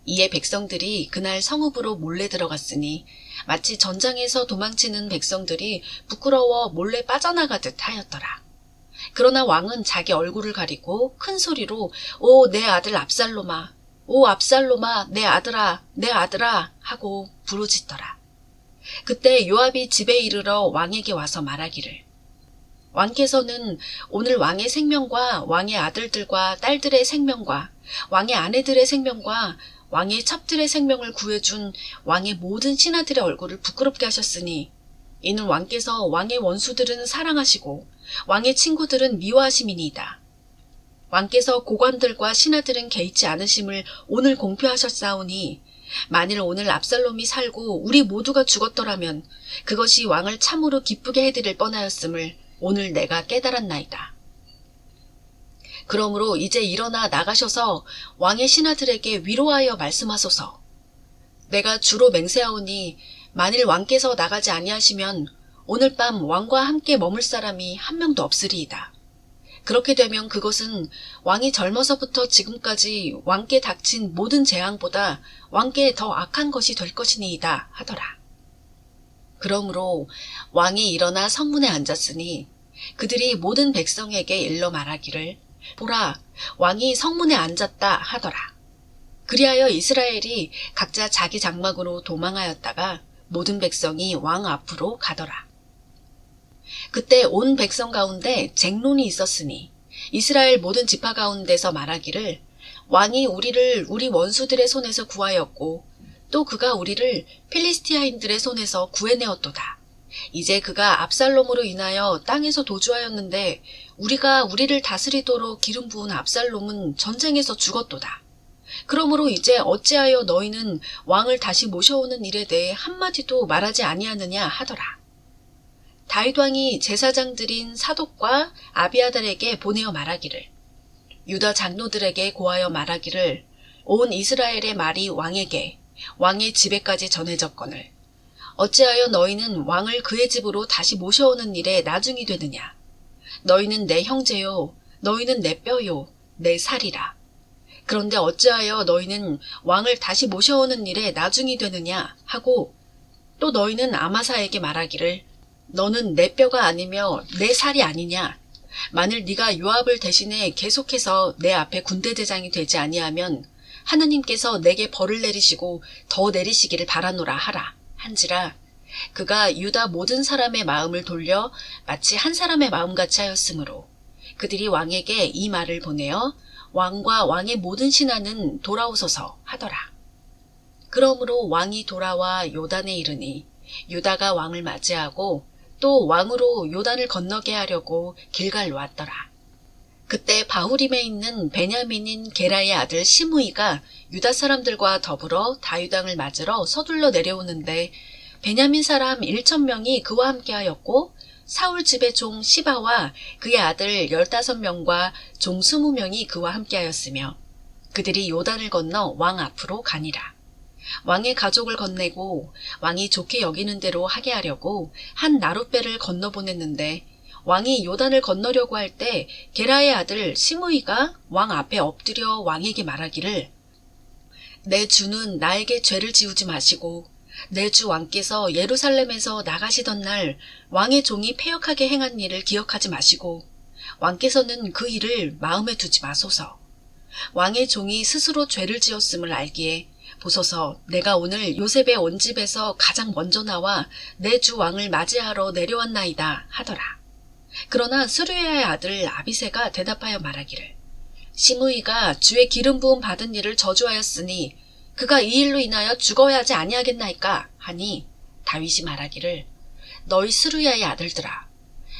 이에 백성들이 그날 성읍으로 몰래 들어갔으니 마치 전장에서 도망치는 백성들이 부끄러워 몰래 빠져나가듯 하였더라. 그러나 왕은 자기 얼굴을 가리고 큰 소리로 오 내 아들 압살롬아, 오 압살롬아, 내 아들아, 내 아들아 하고 부르짖더라. 그때 요압이 집에 이르러 왕에게 와서 말하기를 왕께서는 오늘 왕의 생명과 왕의 아들들과 딸들의 생명과 왕의 아내들의 생명과 왕의 첩들의 생명을 구해준 왕의 모든 신하들의 얼굴을 부끄럽게 하셨으니 이는 왕께서 왕의 원수들은 사랑하시고 왕의 친구들은 미워하심이니이다. 왕께서 고관들과 신하들은 개의치 않으심을 오늘 공표하셨사오니 만일 오늘 압살롬이 살고 우리 모두가 죽었더라면 그것이 왕을 참으로 기쁘게 해드릴 뻔하였음을 오늘 내가 깨달았나이다. 그러므로 이제 일어나 나가셔서 왕의 신하들에게 위로하여 말씀하소서. 내가 주로 맹세하오니 만일 왕께서 나가지 아니하시면 오늘 밤 왕과 함께 머물 사람이 한 명도 없으리이다. 그렇게 되면 그것은 왕이 젊어서부터 지금까지 왕께 닥친 모든 재앙보다 왕께 더 악한 것이 될 것이니이다 하더라. 그러므로 왕이 일어나 성문에 앉았으니 그들이 모든 백성에게 일러 말하기를 보라 왕이 성문에 앉았다 하더라. 그리하여 이스라엘이 각자 자기 장막으로 도망하였다가 모든 백성이 왕 앞으로 가더라. 그때 온 백성 가운데 쟁론이 있었으니 이스라엘 모든 지파 가운데서 말하기를 왕이 우리를 우리 원수들의 손에서 구하였고 또 그가 우리를 필리스티아인들의 손에서 구해내었도다. 이제 그가 압살롬으로 인하여 땅에서 도주하였는데 우리가 우리를 다스리도록 기름 부은 압살롬은 전쟁에서 죽었도다. 그러므로 이제 어찌하여 너희는 왕을 다시 모셔오는 일에 대해 한마디도 말하지 아니하느냐 하더라. 다윗 왕이 제사장들인 사독과 아비아달에게 보내어 말하기를 유다 장로들에게 고하여 말하기를 온 이스라엘의 말이 왕에게 왕의 집에까지 전해졌거늘 어찌하여 너희는 왕을 그의 집으로 다시 모셔오는 일에 나중이 되느냐. 너희는 내 형제요 너희는 내 뼈요 내 살이라. 그런데 어찌하여 너희는 왕을 다시 모셔오는 일에 나중이 되느냐 하고 또 너희는 아마사에게 말하기를 너는 내 뼈가 아니며 내 살이 아니냐. 만일 네가 요압을 대신해 계속해서 내 앞에 군대대장이 되지 아니하면 하나님께서 내게 벌을 내리시고 더 내리시기를 바라노라 하라 한지라. 그가 유다 모든 사람의 마음을 돌려 마치 한 사람의 마음같이 하였으므로 그들이 왕에게 이 말을 보내어 왕과 왕의 모든 신하는 돌아오소서 하더라. 그러므로 왕이 돌아와 요단에 이르니 유다가 왕을 맞이하고 또 왕으로 요단을 건너게 하려고 길갈로 왔더라. 그때 바후림에 있는 베냐민인 게라의 아들 시므이가 유다 사람들과 더불어 다윗 왕을 맞으러 서둘러 내려오는데 베냐민 사람 1,000명이 그와 함께하였고 사울 집의 종 시바와 그의 아들 15명과 종 20명이 그와 함께하였으며 그들이 요단을 건너 왕 앞으로 가니라. 왕의 가족을 건네고 왕이 좋게 여기는 대로 하게 하려고 한 나룻배를 건너보냈는데 왕이 요단을 건너려고 할 때 게라의 아들 시므이가 왕 앞에 엎드려 왕에게 말하기를 내 주는 나에게 죄를 지우지 마시고 내 주 왕께서 예루살렘에서 나가시던 날 왕의 종이 패역하게 행한 일을 기억하지 마시고 왕께서는 그 일을 마음에 두지 마소서. 왕의 종이 스스로 죄를 지었음을 알기에 보소서 내가 오늘 요셉의 온 집에서 가장 먼저 나와 내 주 왕을 맞이하러 내려왔나이다 하더라. 그러나 스루야의 아들 아비새가 대답하여 말하기를 시므이가 주의 기름 부음 받은 일을 저주하였으니 그가 이 일로 인하여 죽어야 하지 아니하겠나이까 하니 다윗이 말하기를 너희 스루야의 아들들아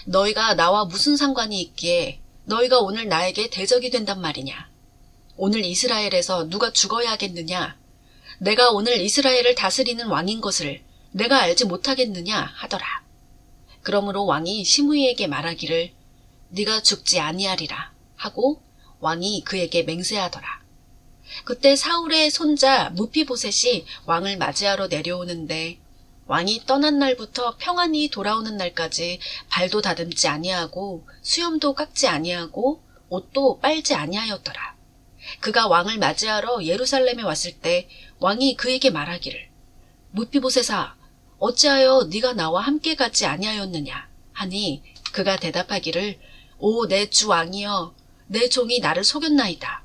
너희가 나와 무슨 상관이 있기에 너희가 오늘 나에게 대적이 된단 말이냐. 오늘 이스라엘에서 누가 죽어야 하겠느냐. 내가 오늘 이스라엘을 다스리는 왕인 것을 내가 알지 못하겠느냐 하더라. 그러므로 왕이 시므이에게 말하기를 네가 죽지 아니하리라 하고 왕이 그에게 맹세하더라. 그때 사울의 손자 무피보셋이 왕을 맞이하러 내려오는데 왕이 떠난 날부터 평안히 돌아오는 날까지 발도 다듬지 아니하고 수염도 깎지 아니하고 옷도 빨지 아니하였더라. 그가 왕을 맞이하러 예루살렘에 왔을 때 왕이 그에게 말하기를 무피보셋아 어찌하여 네가 나와 함께 가지 아니하였느냐 하니 그가 대답하기를 오 내 주 왕이여 내 종이 나를 속였나이다.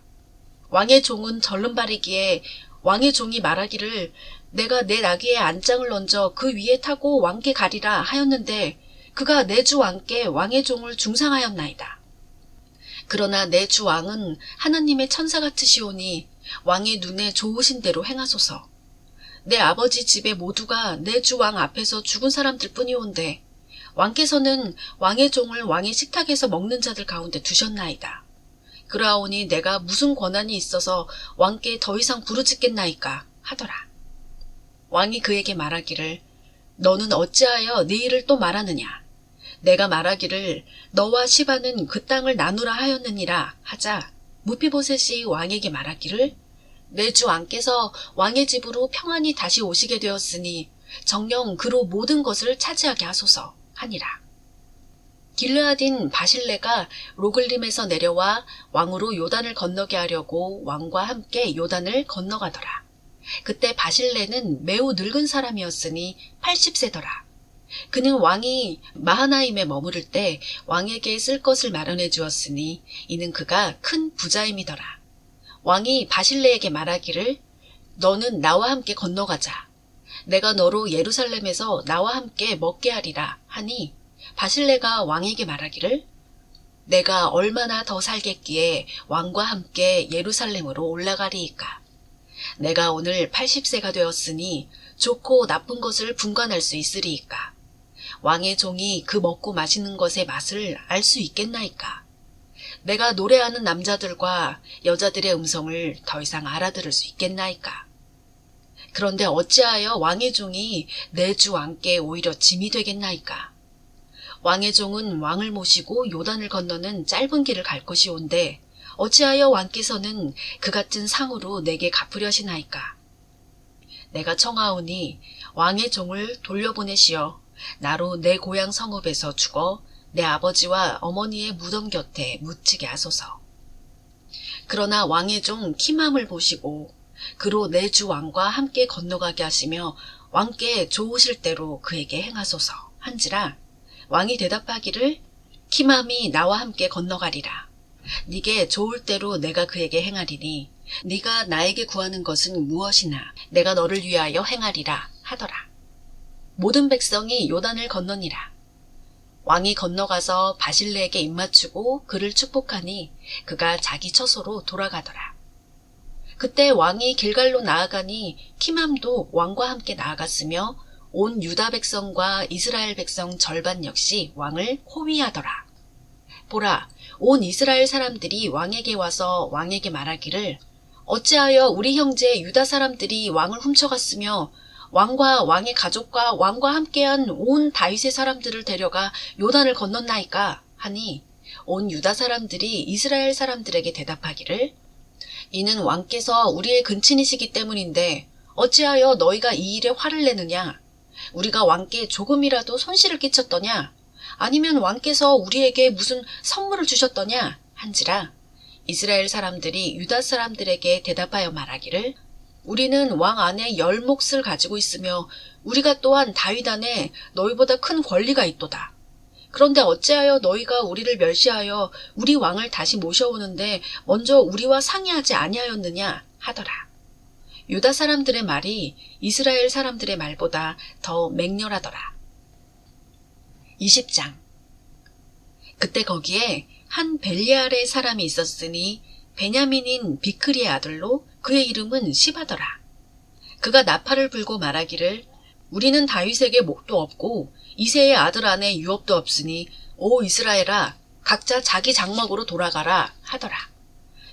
왕의 종은 절름발이기에 왕의 종이 말하기를 내가 내 나귀에 안장을 얹어 그 위에 타고 왕께 가리라 하였는데 그가 내 주 왕께 왕의 종을 중상하였나이다. 그러나 내 주 왕은 하나님의 천사 같으시오니 왕의 눈에 좋으신 대로 행하소서. 내 아버지 집에 모두가 내 주 왕 앞에서 죽은 사람들 뿐이온데 왕께서는 왕의 종을 왕의 식탁에서 먹는 자들 가운데 두셨나이다. 그러하오니 내가 무슨 권한이 있어서 왕께 더 이상 부르짖겠나이까 하더라. 왕이 그에게 말하기를 너는 어찌하여 네 일을 또 말하느냐. 내가 말하기를 너와 시바는 그 땅을 나누라 하였느니라 하자 무피보셋이 왕에게 말하기를 내 주 왕께서 왕의 집으로 평안히 다시 오시게 되었으니 정녕 그로 모든 것을 차지하게 하소서 하니라. 길르앗인 바실레가 로글림에서 내려와 왕으로 요단을 건너게 하려고 왕과 함께 요단을 건너가더라. 그때 바실레는 매우 늙은 사람이었으니 80세더라. 그는 왕이 마하나임에 머무를 때 왕에게 쓸 것을 마련해 주었으니 이는 그가 큰 부자임이더라. 왕이 바실레에게 말하기를 너는 나와 함께 건너가자. 내가 너로 예루살렘에서 나와 함께 먹게 하리라 하니 바실레가 왕에게 말하기를 내가 얼마나 더 살겠기에 왕과 함께 예루살렘으로 올라가리이까. 내가 오늘 80세가 되었으니 좋고 나쁜 것을 분간할 수 있으리이까. 왕의 종이 그 먹고 마시는 것의 맛을 알 수 있겠나이까. 내가 노래하는 남자들과 여자들의 음성을 더 이상 알아들을 수 있겠나이까. 그런데 어찌하여 왕의 종이 내 주 왕께 오히려 짐이 되겠나이까. 왕의 종은 왕을 모시고 요단을 건너는 짧은 길을 갈 것이온데 어찌하여 왕께서는 그 같은 상으로 내게 갚으려시나이까. 내가 청하오니 왕의 종을 돌려보내시어 나로 내 고향 성읍에서 죽어 내 아버지와 어머니의 무덤 곁에 묻히게 하소서. 그러나 왕의 종 키맘을 보시고 그로 내 주 왕과 함께 건너가게 하시며 왕께 좋으실 대로 그에게 행하소서 한지라. 왕이 대답하기를 키맘이 나와 함께 건너가리라. 네게 좋을 대로 내가 그에게 행하리니 네가 나에게 구하는 것은 무엇이나 내가 너를 위하여 행하리라 하더라. 모든 백성이 요단을 건너니라. 왕이 건너가서 바실레에게 입맞추고 그를 축복하니 그가 자기 처소로 돌아가더라. 그때 왕이 길갈로 나아가니 키맘도 왕과 함께 나아갔으며 온 유다 백성과 이스라엘 백성 절반 역시 왕을 호위하더라. 보라, 온 이스라엘 사람들이 왕에게 와서 왕에게 말하기를 어찌하여 우리 형제 유다 사람들이 왕을 훔쳐갔으며 왕과 왕의 가족과 왕과 함께한 온 다윗의 사람들을 데려가 요단을 건넜나이까 하니 온 유다 사람들이 이스라엘 사람들에게 대답하기를 이는 왕께서 우리의 근친이시기 때문인데 어찌하여 너희가 이 일에 화를 내느냐. 우리가 왕께 조금이라도 손실을 끼쳤더냐? 아니면 왕께서 우리에게 무슨 선물을 주셨더냐? 한지라. 이스라엘 사람들이 유다 사람들에게 대답하여 말하기를 우리는 왕 안에 10몫을 가지고 있으며 우리가 또한 다윗 안에 너희보다 큰 권리가 있도다. 그런데 어찌하여 너희가 우리를 멸시하여 우리 왕을 다시 모셔오는데 먼저 우리와 상의하지 아니하였느냐 하더라. 유다 사람들의 말이 이스라엘 사람들의 말보다 더 맹렬하더라. 20장. 그때 거기에 한 벨리알의 사람이 있었으니 베냐민인 비크리의 아들로 그의 이름은 시바더라. 그가 나팔을 불고 말하기를 우리는 다윗에게 목도 없고 이새의 아들 안에 유업도 없으니 오 이스라엘아 각자 자기 장막으로 돌아가라 하더라.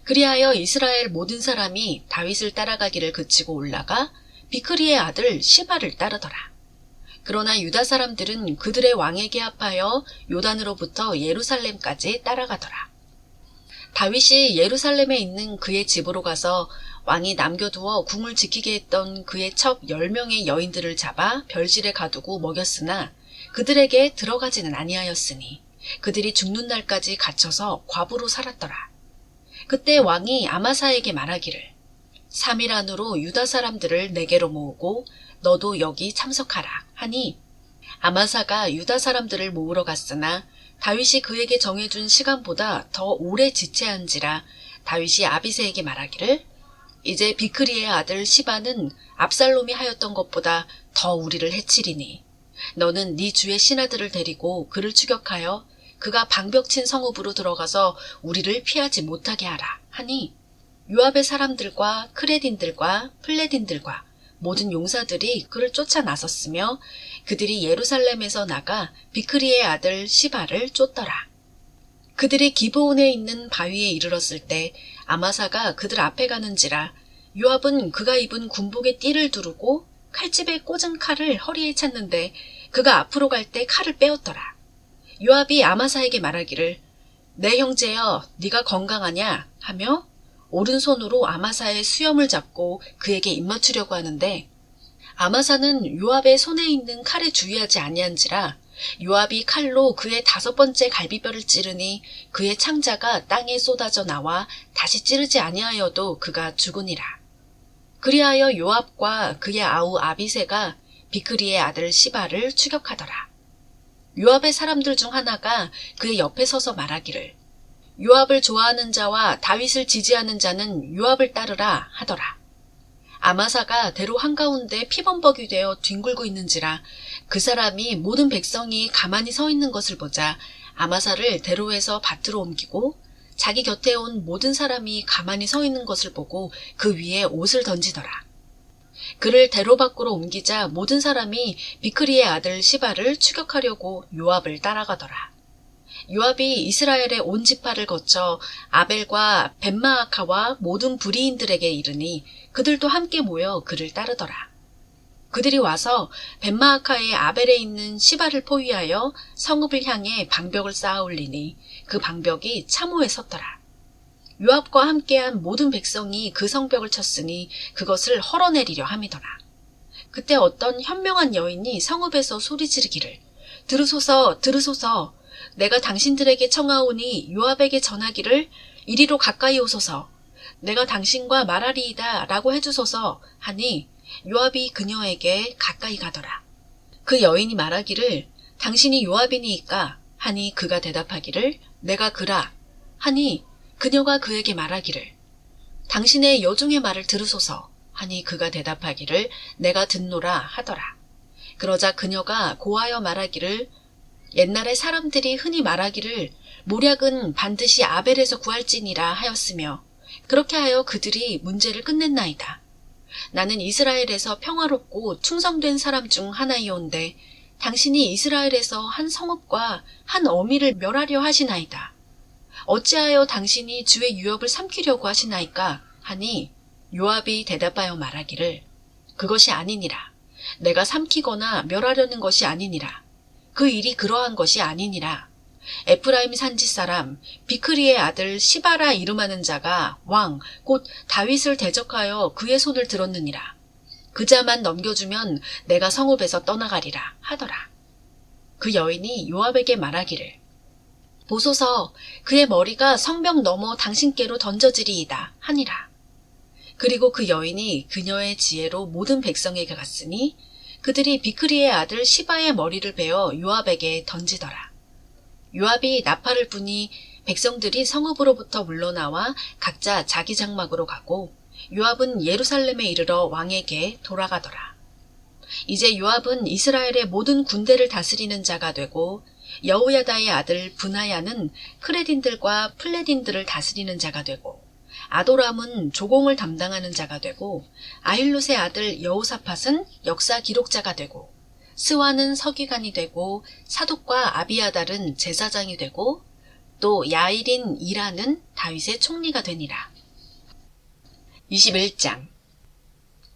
그리하여 이스라엘 모든 사람이 다윗을 따라가기를 그치고 올라가 비크리의 아들 시바를 따르더라. 그러나 유다 사람들은 그들의 왕에게 합하여 요단으로부터 예루살렘까지 따라가더라. 다윗이 예루살렘에 있는 그의 집으로 가서 왕이 남겨두어 궁을 지키게 했던 그의 첩 10명의 여인들을 잡아 별실에 가두고 먹였으나 그들에게 들어가지는 아니하였으니 그들이 죽는 날까지 갇혀서 과부로 살았더라. 그때 왕이 아마사에게 말하기를 3일 안으로 유다 사람들을 내게로 모으고 너도 여기 참석하라 하니 아마사가 유다 사람들을 모으러 갔으나 다윗이 그에게 정해준 시간보다 더 오래 지체한지라 다윗이 아비새에게 말하기를 이제 비크리의 아들 시바는 압살롬이 하였던 것보다 더 우리를 해치리니 너는 네 주의 신하들을 데리고 그를 추격하여 그가 방벽친 성읍으로 들어가서 우리를 피하지 못하게 하라 하니 요압의 사람들과 크레딘들과 플레딘들과 모든 용사들이 그를 쫓아 나섰으며 그들이 예루살렘에서 나가 비크리의 아들 시바를 쫓더라. 그들이 기브온에 있는 바위에 이르렀을 때 아마사가 그들 앞에 가는지라 요압은 그가 입은 군복에 띠를 두르고 칼집에 꽂은 칼을 허리에 찼는데 그가 앞으로 갈 때 칼을 빼었더라. 요압이 아마사에게 말하기를 내 형제여 네가 건강하냐 하며 오른손으로 아마사의 수염을 잡고 그에게 입맞추려고 하는데 아마사는 요압의 손에 있는 칼에 주의하지 아니한지라 요압이 칼로 그의 5번째 갈비뼈를 찌르니 그의 창자가 땅에 쏟아져 나와 다시 찌르지 아니하여도 그가 죽으니라. 그리하여 요압과 그의 아우 아비새가 비크리의 아들 시바를 추격하더라. 요압의 사람들 중 하나가 그의 옆에 서서 말하기를 요압을 좋아하는 자와 다윗을 지지하는 자는 요압을 따르라 하더라. 아마사가 대로 한가운데 피범벅이 되어 뒹굴고 있는지라 그 사람이 모든 백성이 가만히 서 있는 것을 보자 아마사를 대로에서 밭으로 옮기고 자기 곁에 온 모든 사람이 가만히 서 있는 것을 보고 그 위에 옷을 던지더라. 그를 대로 밖으로 옮기자 모든 사람이 비크리의 아들 시바를 추격하려고 요압을 따라가더라. 요압이 이스라엘의 온 지파를 거쳐 아벨과 벳마아카와 모든 불이인들에게 이르니 그들도 함께 모여 그를 따르더라. 그들이 와서 벳마아카의 아벨에 있는 시바를 포위하여 성읍을 향해 방벽을 쌓아 올리니 그 방벽이 참호에 섰더라. 요압과 함께한 모든 백성이 그 성벽을 쳤으니 그것을 헐어내리려 함이더라. 그때 어떤 현명한 여인이 성읍에서 소리 지르기를 들으소서 들으소서 내가 당신들에게 청하오니 요압에게 전하기를 이리로 가까이 오소서 내가 당신과 말하리이다 라고 해주소서 하니 요압이 그녀에게 가까이 가더라. 그 여인이 말하기를 당신이 요압이니이까 하니 그가 대답하기를 내가 그라 하니 그녀가 그에게 말하기를 당신의 여종의 말을 들으소서 하니 그가 대답하기를 내가 듣노라 하더라. 그러자 그녀가 고하여 말하기를 옛날에 사람들이 흔히 말하기를 모략은 반드시 아벨에서 구할지니라 하였으며 그렇게 하여 그들이 문제를 끝냈나이다. 나는 이스라엘에서 평화롭고 충성된 사람 중 하나이온데 당신이 이스라엘에서 한 성읍과 한 어미를 멸하려 하시나이다. 어찌하여 당신이 주의 유업을 삼키려고 하시나이까 하니 요압이 대답하여 말하기를 그것이 아니니라. 내가 삼키거나 멸하려는 것이 아니니라. 그 일이 그러한 것이 아니니라. 에프라임 산지 사람 비크리의 아들 시바라 이름하는 자가 왕 곧 다윗을 대적하여 그의 손을 들었느니라. 그 자만 넘겨주면 내가 성읍에서 떠나가리라 하더라. 그 여인이 요압에게 말하기를 보소서 그의 머리가 성벽 너머 당신께로 던져지리이다 하니라. 그리고 그 여인이 그녀의 지혜로 모든 백성에게 갔으니 그들이 비크리의 아들 시바의 머리를 베어 요압에게 던지더라. 요압이 나팔을 부니 백성들이 성읍으로부터 물러나와 각자 자기 장막으로 가고 요압은 예루살렘에 이르러 왕에게 돌아가더라. 이제 요압은 이스라엘의 모든 군대를 다스리는 자가 되고 여호야다의 아들 브나야는 크레딘들과 플레딘들을 다스리는 자가 되고 아도람은 조공을 담당하는 자가 되고 아힐롯의 아들 여호사밧은 역사 기록자가 되고 스와는 서기관이 되고 사독과 아비아달은 제사장이 되고 또 야일인 이라는 다윗의 총리가 되니라. 21장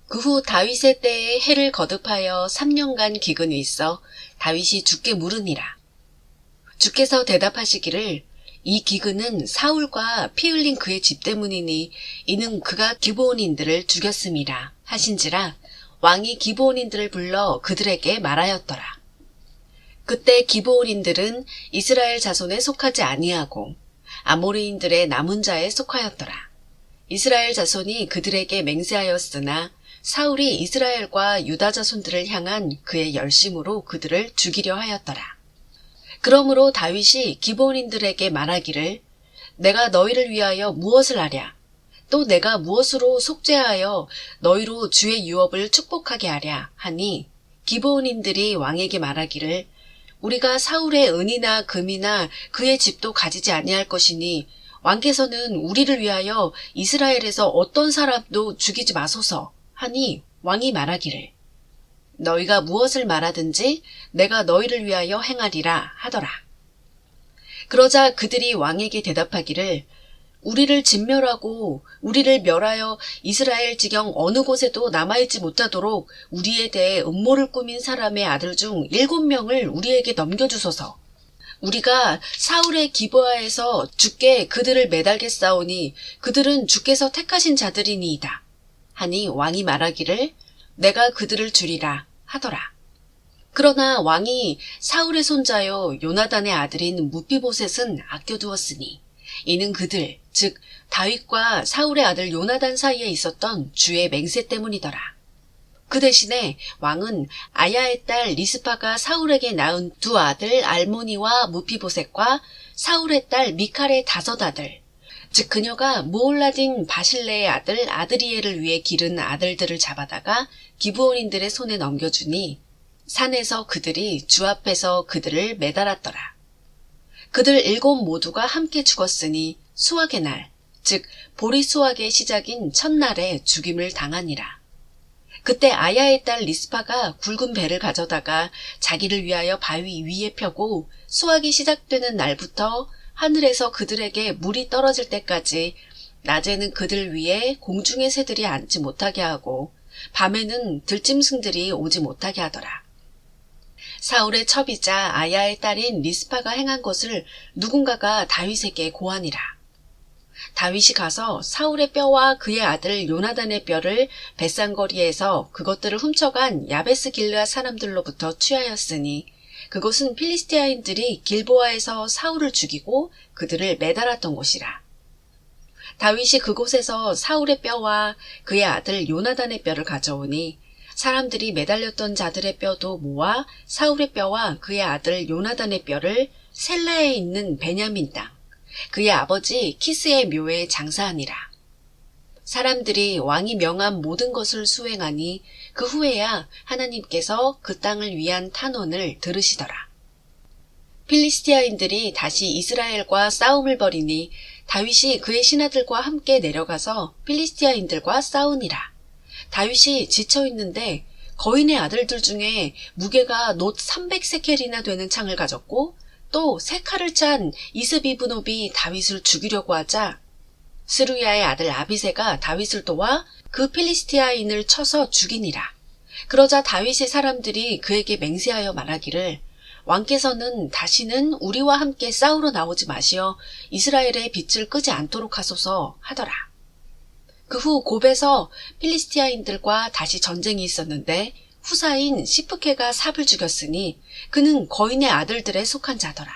그 후 다윗의 때에 해를 거듭하여 3년간 기근이 있어 다윗이 주께 물으니라. 주께서 대답하시기를 이 기근은 사울과 피 흘린 그의 집 때문이니 이는 그가 기브온인들을 죽였음이라 하신지라 왕이 기브온인들을 불러 그들에게 말하였더라. 그때 기브온인들은 이스라엘 자손에 속하지 아니하고 아모리인들의 남은 자에 속하였더라. 이스라엘 자손이 그들에게 맹세하였으나 사울이 이스라엘과 유다 자손들을 향한 그의 열심으로 그들을 죽이려 하였더라. 그러므로 다윗이 기브온인들에게 말하기를 내가 너희를 위하여 무엇을 하랴? 또 내가 무엇으로 속죄하여 너희로 주의 유업을 축복하게 하랴? 하니 기브온인들이 왕에게 말하기를 우리가 사울의 은이나 금이나 그의 집도 가지지 아니할 것이니 왕께서는 우리를 위하여 이스라엘에서 어떤 사람도 죽이지 마소서 하니 왕이 말하기를 너희가 무엇을 말하든지 내가 너희를 위하여 행하리라 하더라. 그러자 그들이 왕에게 대답하기를 우리를 진멸하고 우리를 멸하여 이스라엘 지경 어느 곳에도 남아있지 못하도록 우리에 대해 음모를 꾸민 사람의 아들 중 7명을 우리에게 넘겨주소서. 우리가 사울의 기브아에서 주께 그들을 매달겠사오니 그들은 주께서 택하신 자들이니이다. 하니 왕이 말하기를 내가 그들을 주리라 하더라. 그러나 왕이 사울의 손자요 요나단의 아들인 무비보셋은 아껴두었으니 이는 그들 즉 다윗과 사울의 아들 요나단 사이에 있었던 주의 맹세 때문이더라. 그 대신에 왕은 아야의 딸 리스파가 사울에게 낳은 두 아들 알모니와 무비보셋과 사울의 딸 미칼의 5 아들 즉 그녀가 무올라딘 바실레의 아들 아드리엘을 위해 기른 아들들을 잡아다가 기브온인들의 손에 넘겨주니 산에서 그들이 주 앞에서 그들을 매달았더라. 그들 7 모두가 함께 죽었으니 수확의 날, 즉 보리 수확의 시작인 첫날에 죽임을 당하니라. 그때 아야의 딸 리스파가 굵은 배를 가져다가 자기를 위하여 바위 위에 펴고 수확이 시작되는 날부터 하늘에서 그들에게 물이 떨어질 때까지 낮에는 그들 위에 공중의 새들이 앉지 못하게 하고 밤에는 들짐승들이 오지 못하게 하더라. 사울의 첩이자 아야의 딸인 리스파가 행한 것을 누군가가 다윗에게 고하니라. 다윗이 가서 사울의 뼈와 그의 아들 요나단의 뼈를 벳산거리에서 그것들을 훔쳐간 야베스 길르앗 사람들로부터 취하였으니 그곳은 필리스티아인들이 길보아에서 사울을 죽이고 그들을 매달았던 곳이라. 다윗이 그곳에서 사울의 뼈와 그의 아들 요나단의 뼈를 가져오니 사람들이 매달렸던 자들의 뼈도 모아 사울의 뼈와 그의 아들 요나단의 뼈를 셀라에 있는 베냐민 땅, 그의 아버지 키스의 묘에 장사하니라. 사람들이 왕이 명한 모든 것을 수행하니 그 후에야 하나님께서 그 땅을 위한 탄원을 들으시더라. 필리스티아인들이 다시 이스라엘과 싸움을 벌이니 다윗이 그의 신하들과 함께 내려가서 필리스티아인들과 싸우니라. 다윗이 지쳐 있는데 거인의 아들들 중에 무게가 놋 300세켈이나 되는 창을 가졌고 또 3칼을 찬 이스비브노비 다윗을 죽이려고 하자 스루야의 아들 아비새가 다윗을 도와 그 필리스티아인을 쳐서 죽이니라. 그러자 다윗의 사람들이 그에게 맹세하여 말하기를 왕께서는 다시는 우리와 함께 싸우러 나오지 마시어 이스라엘의 빛을 끄지 않도록 하소서 하더라. 그 후 곱에서 필리스티아인들과 다시 전쟁이 있었는데 후사인 시프케가 삽을 죽였으니 그는 거인의 아들들에 속한 자더라.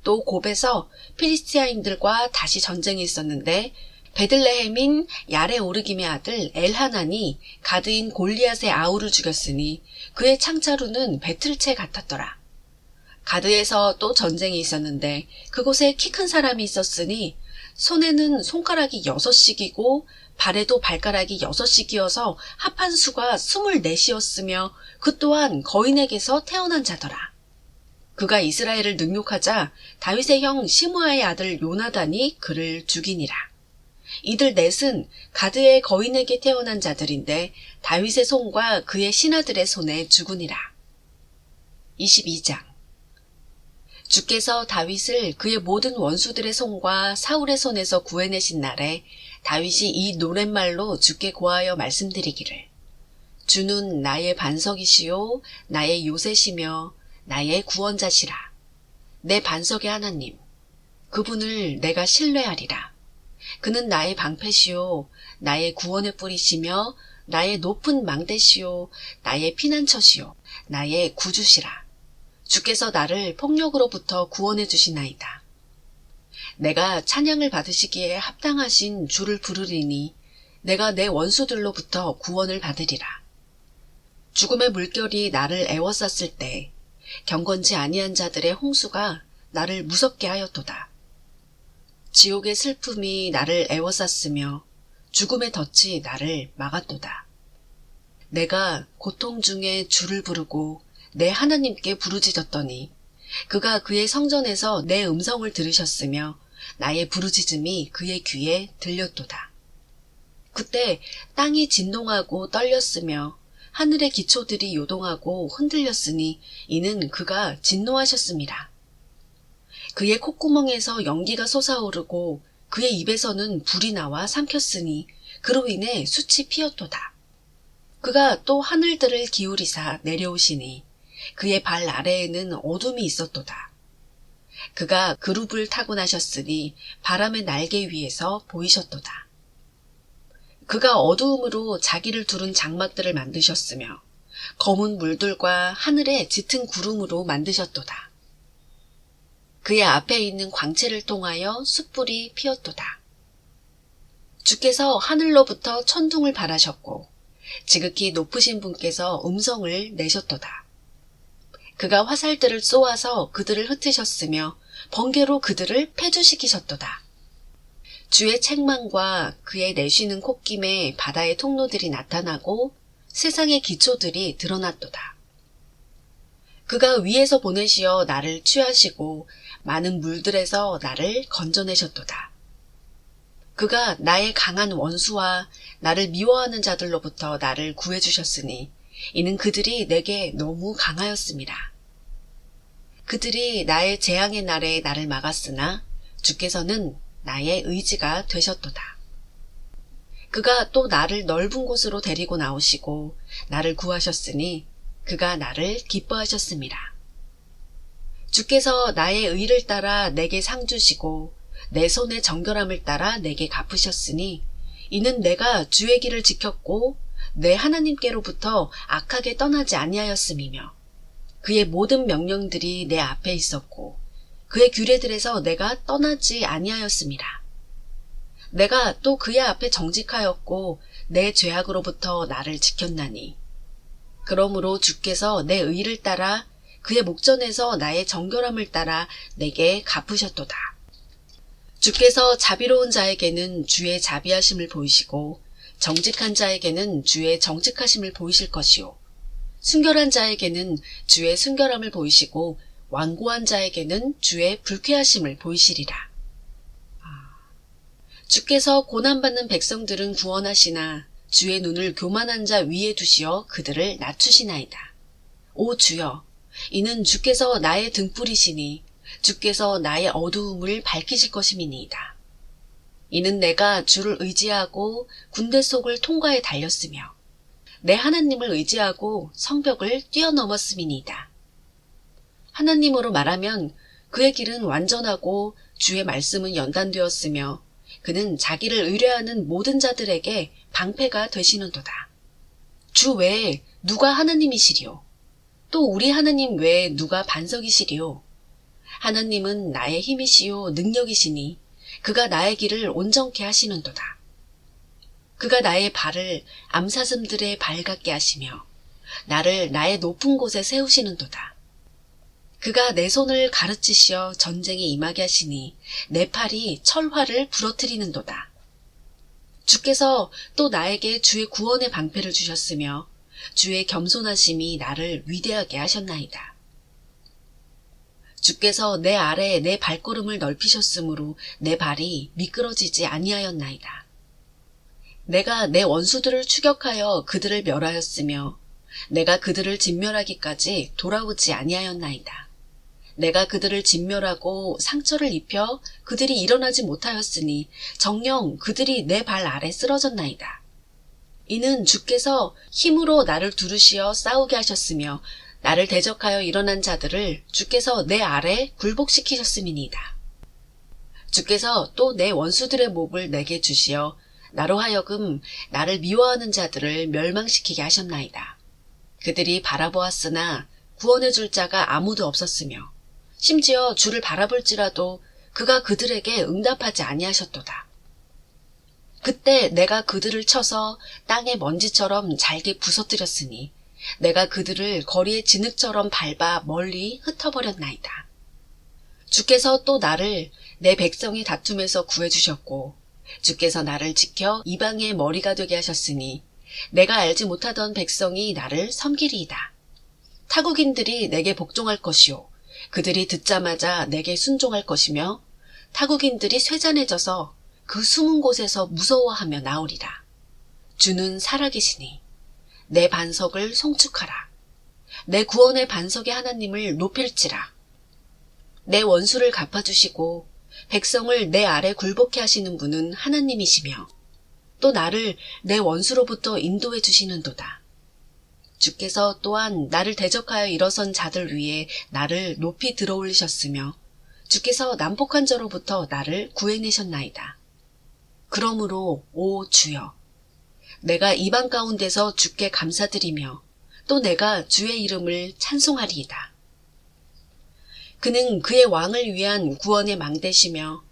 또 곱에서 필리스티아인들과 다시 전쟁이 있었는데 베들레헴인 야레오르김의 아들 엘하난이 가드인 골리앗의 아우를 죽였으니 그의 창자루는 배틀채 같았더라. 가드에서 또 전쟁이 있었는데 그곳에 키 큰 사람이 있었으니 손에는 손가락이 6씩이고 발에도 발가락이 6씩이어서 합한 수가 24이었으며 그 또한 거인에게서 태어난 자더라. 그가 이스라엘을 능욕하자 다윗의 형 시므아의 아들 요나단이 그를 죽이니라. 이들 넷은 가드의 거인에게 태어난 자들인데 다윗의 손과 그의 신하들의 손에 죽으니라. 22장 주께서 다윗을 그의 모든 원수들의 손과 사울의 손에서 구해내신 날에 다윗이 이 노랫말로 주께 고하여 말씀드리기를 주는 나의 반석이시요 나의 요새시며 나의 구원자시라. 내 반석의 하나님 그분을 내가 신뢰하리라. 그는 나의 방패시요 나의 구원의 뿌리시며 나의 높은 망대시요 나의 피난처시요 나의 구주시라. 주께서 나를 폭력으로부터 구원해 주시나이다. 내가 찬양을 받으시기에 합당하신 주를 부르리니 내가 내 원수들로부터 구원을 받으리라. 죽음의 물결이 나를 애워쌌을 때 경건지 아니한 자들의 홍수가 나를 무섭게 하였도다. 지옥의 슬픔이 나를 애워쌌으며 죽음의 덫이 나를 막았도다. 내가 고통 중에 주를 부르고 내 하나님께 부르짖었더니 그가 그의 성전에서 내 음성을 들으셨으며 나의 부르짖음이 그의 귀에 들렸도다. 그때 땅이 진동하고 떨렸으며 하늘의 기초들이 요동하고 흔들렸으니 이는 그가 진노하셨습니다. 그의 콧구멍에서 연기가 솟아오르고 그의 입에서는 불이 나와 삼켰으니 그로 인해 숯이 피었도다. 그가 또 하늘들을 기울이사 내려오시니 그의 발 아래에는 어둠이 있었도다. 그가 그룹을 타고 나셨으니 바람의 날개 위에서 보이셨도다. 그가 어두움으로 자기를 두른 장막들을 만드셨으며 검은 물들과 하늘의 짙은 구름으로 만드셨도다. 그의 앞에 있는 광채를 통하여 숯불이 피었도다. 주께서 하늘로부터 천둥을 발하셨고 지극히 높으신 분께서 음성을 내셨도다. 그가 화살들을 쏘아서 그들을 흩으셨으며 번개로 그들을 패주시키셨도다. 주의 책망과 그의 내쉬는 콧김에 바다의 통로들이 나타나고 세상의 기초들이 드러났도다. 그가 위에서 보내시어 나를 취하시고 많은 물들에서 나를 건져내셨도다. 그가 나의 강한 원수와 나를 미워하는 자들로부터 나를 구해주셨으니 이는 그들이 내게 너무 강하였습니다. 그들이 나의 재앙의 날에 나를 막았으나 주께서는 나의 의지가 되셨도다. 그가 또 나를 넓은 곳으로 데리고 나오시고 나를 구하셨으니 그가 나를 기뻐하셨습니다. 주께서 나의 의를 따라 내게 상 주시고 내 손의 정결함을 따라 내게 갚으셨으니 이는 내가 주의 길을 지켰고 내 하나님께로부터 악하게 떠나지 아니하였음이며 그의 모든 명령들이 내 앞에 있었고 그의 규례들에서 내가 떠나지 아니하였습니다. 내가 또 그의 앞에 정직하였고 내 죄악으로부터 나를 지켰나니 그러므로 주께서 내 의를 따라 그의 목전에서 나의 정결함을 따라 내게 갚으셨도다. 주께서 자비로운 자에게는 주의 자비하심을 보이시고 정직한 자에게는 주의 정직하심을 보이실 것이요 순결한 자에게는 주의 순결함을 보이시고 완고한 자에게는 주의 불쾌하심을 보이시리라. 주께서 고난받는 백성들은 구원하시나 주의 눈을 교만한 자 위에 두시어 그들을 낮추시나이다. 오 주여, 이는 주께서 나의 등불이시니 주께서 나의 어두움을 밝히실 것임이니이다. 이는 내가 주를 의지하고 군대 속을 통과해 달렸으며 내 하나님을 의지하고 성벽을 뛰어넘었음이니이다. 하나님으로 말하면 그의 길은 완전하고 주의 말씀은 연단되었으며 그는 자기를 의뢰하는 모든 자들에게 방패가 되시는도다. 주 외에 누가 하나님이시리요? 또 우리 하나님 외에 누가 반석이시리요? 하나님은 나의 힘이시요 능력이시니 그가 나의 길을 온전케 하시는도다. 그가 나의 발을 암사슴들의 발 같게 하시며 나를 나의 높은 곳에 세우시는도다. 그가 내 손을 가르치시어 전쟁에 임하게 하시니 내 팔이 철화를 부러뜨리는도다. 주께서 또 나에게 주의 구원의 방패를 주셨으며 주의 겸손하심이 나를 위대하게 하셨나이다. 주께서 내 아래에 내 발걸음을 넓히셨으므로 내 발이 미끄러지지 아니하였나이다. 내가 내 원수들을 추격하여 그들을 멸하였으며 내가 그들을 진멸하기까지 돌아오지 아니하였나이다. 내가 그들을 진멸하고 상처를 입혀 그들이 일어나지 못하였으니 정녕 그들이 내 발 아래 쓰러졌나이다. 이는 주께서 힘으로 나를 두르시어 싸우게 하셨으며 나를 대적하여 일어난 자들을 주께서 내 아래 굴복시키셨음이니이다. 주께서 또 내 원수들의 목을 내게 주시어 나로 하여금 나를 미워하는 자들을 멸망시키게 하셨나이다. 그들이 바라보았으나 구원해 줄 자가 아무도 없었으며 심지어 주를 바라볼지라도 그가 그들에게 응답하지 아니하셨도다. 그때 내가 그들을 쳐서 땅의 먼지처럼 잘게 부서뜨렸으니 내가 그들을 거리의 진흙처럼 밟아 멀리 흩어버렸나이다. 주께서 또 나를 내 백성의 다툼에서 구해주셨고 주께서 나를 지켜 이방의 머리가 되게 하셨으니 내가 알지 못하던 백성이 나를 섬기리이다. 타국인들이 내게 복종할 것이요 그들이 듣자마자 내게 순종할 것이며 타국인들이 쇠잔해져서 그 숨은 곳에서 무서워하며 나오리라. 주는 살아계시니 내 반석을 송축하라. 내 구원의 반석의 하나님을 높일지라. 내 원수를 갚아주시고 백성을 내 아래 굴복해 하시는 분은 하나님이시며 또 나를 내 원수로부터 인도해 주시는도다. 주께서 또한 나를 대적하여 일어선 자들 위에 나를 높이 들어올리셨으며 주께서 난폭한 자로부터 나를 구해내셨나이다. 그러므로 오 주여 내가 이방 가운데서 주께 감사드리며 또 내가 주의 이름을 찬송하리이다. 그는 그의 왕을 위한 구원의 망대시며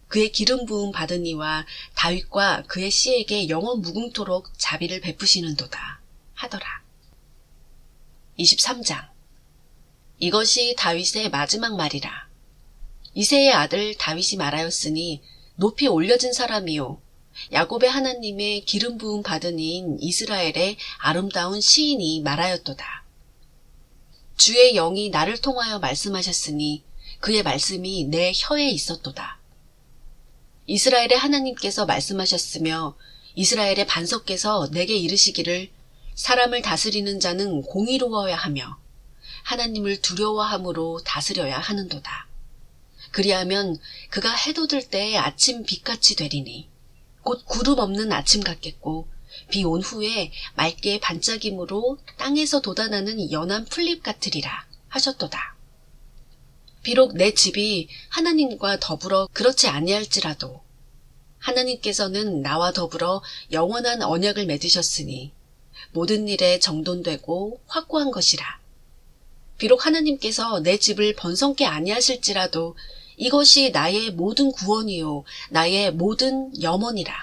그의 기름 부음 받은 이와 다윗과 그의 씨에게 영원 무궁토록 자비를 베푸시는도다 하더라. 23장 이것이 다윗의 마지막 말이라. 이새의 아들 다윗이 말하였으니 높이 올려진 사람이요 야곱의 하나님의 기름 부음 받은 이인 이스라엘의 아름다운 시인이 말하였도다. 주의 영이 나를 통하여 말씀하셨으니 그의 말씀이 내 혀에 있었도다. 이스라엘의 하나님께서 말씀하셨으며 이스라엘의 반석께서 내게 이르시기를 사람을 다스리는 자는 공의로워야 하며 하나님을 두려워함으로 다스려야 하는도다. 그리하면 그가 해돋을 때의 아침 빛같이 되리니 곧 구름 없는 아침 같겠고 비 온 후에 맑게 반짝임으로 땅에서 돋아나는 연한 풀잎 같으리라 하셨도다. 비록 내 집이 하나님과 더불어 그렇지 아니할지라도 하나님께서는 나와 더불어 영원한 언약을 맺으셨으니 모든 일에 정돈되고 확고한 것이라. 비록 하나님께서 내 집을 번성케 아니하실지라도 이것이 나의 모든 구원이요 나의 모든 염원이라.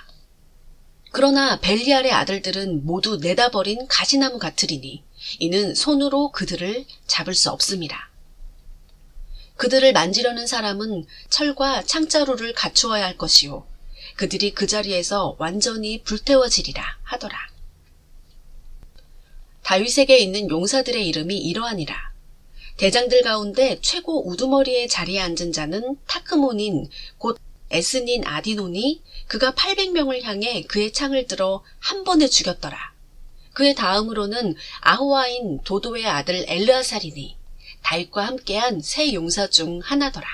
그러나 벨리알의 아들들은 모두 내다버린 가시나무 같으리니 이는 손으로 그들을 잡을 수 없음이라. 그들을 만지려는 사람은 철과 창자루를 갖추어야 할 것이요 그들이 그 자리에서 완전히 불태워지리라 하더라. 다윗에게 있는 용사들의 이름이 이러하니라. 대장들 가운데 최고 우두머리의 자리에 앉은 자는 타크몬인 곧 에스닌 아디논이 그가 800명을 향해 그의 창을 들어 한 번에 죽였더라. 그의 다음으로는 아호아인 도도의 아들 엘르아살이니 다윗과 함께한 세 용사 중 하나더라.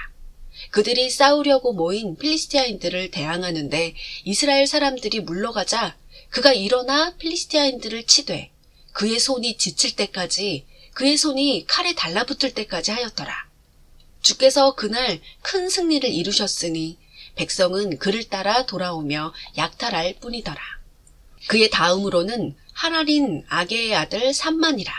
그들이 싸우려고 모인 필리스티아인들을 대항하는데 이스라엘 사람들이 물러가자 그가 일어나 필리스티아인들을 치되 그의 손이 지칠 때까지 그의 손이 칼에 달라붙을 때까지 하였더라. 주께서 그날 큰 승리를 이루셨으니 백성은 그를 따라 돌아오며 약탈할 뿐이더라. 그의 다음으로는 하랄인 아게의 아들 삼만이라.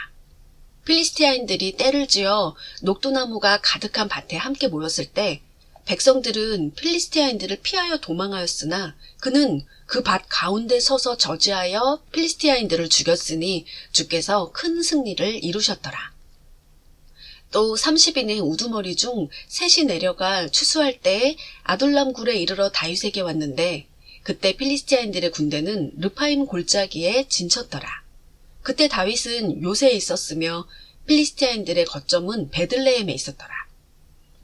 필리스티아인들이 떼를 지어 녹두나무가 가득한 밭에 함께 모였을 때 백성들은 필리스티아인들을 피하여 도망하였으나 그는 그 밭 가운데 서서 저지하여 필리스티아인들을 죽였으니 주께서 큰 승리를 이루셨더라. 또 30인의 우두머리 중 셋이 내려가 추수할 때에 아둘람 굴에 이르러 다윗에게 왔는데 그때 필리스티아인들의 군대는 르파임 골짜기에 진쳤더라. 그때 다윗은 요새에 있었으며 필리스티아인들의 거점은 베들레헴에 있었더라.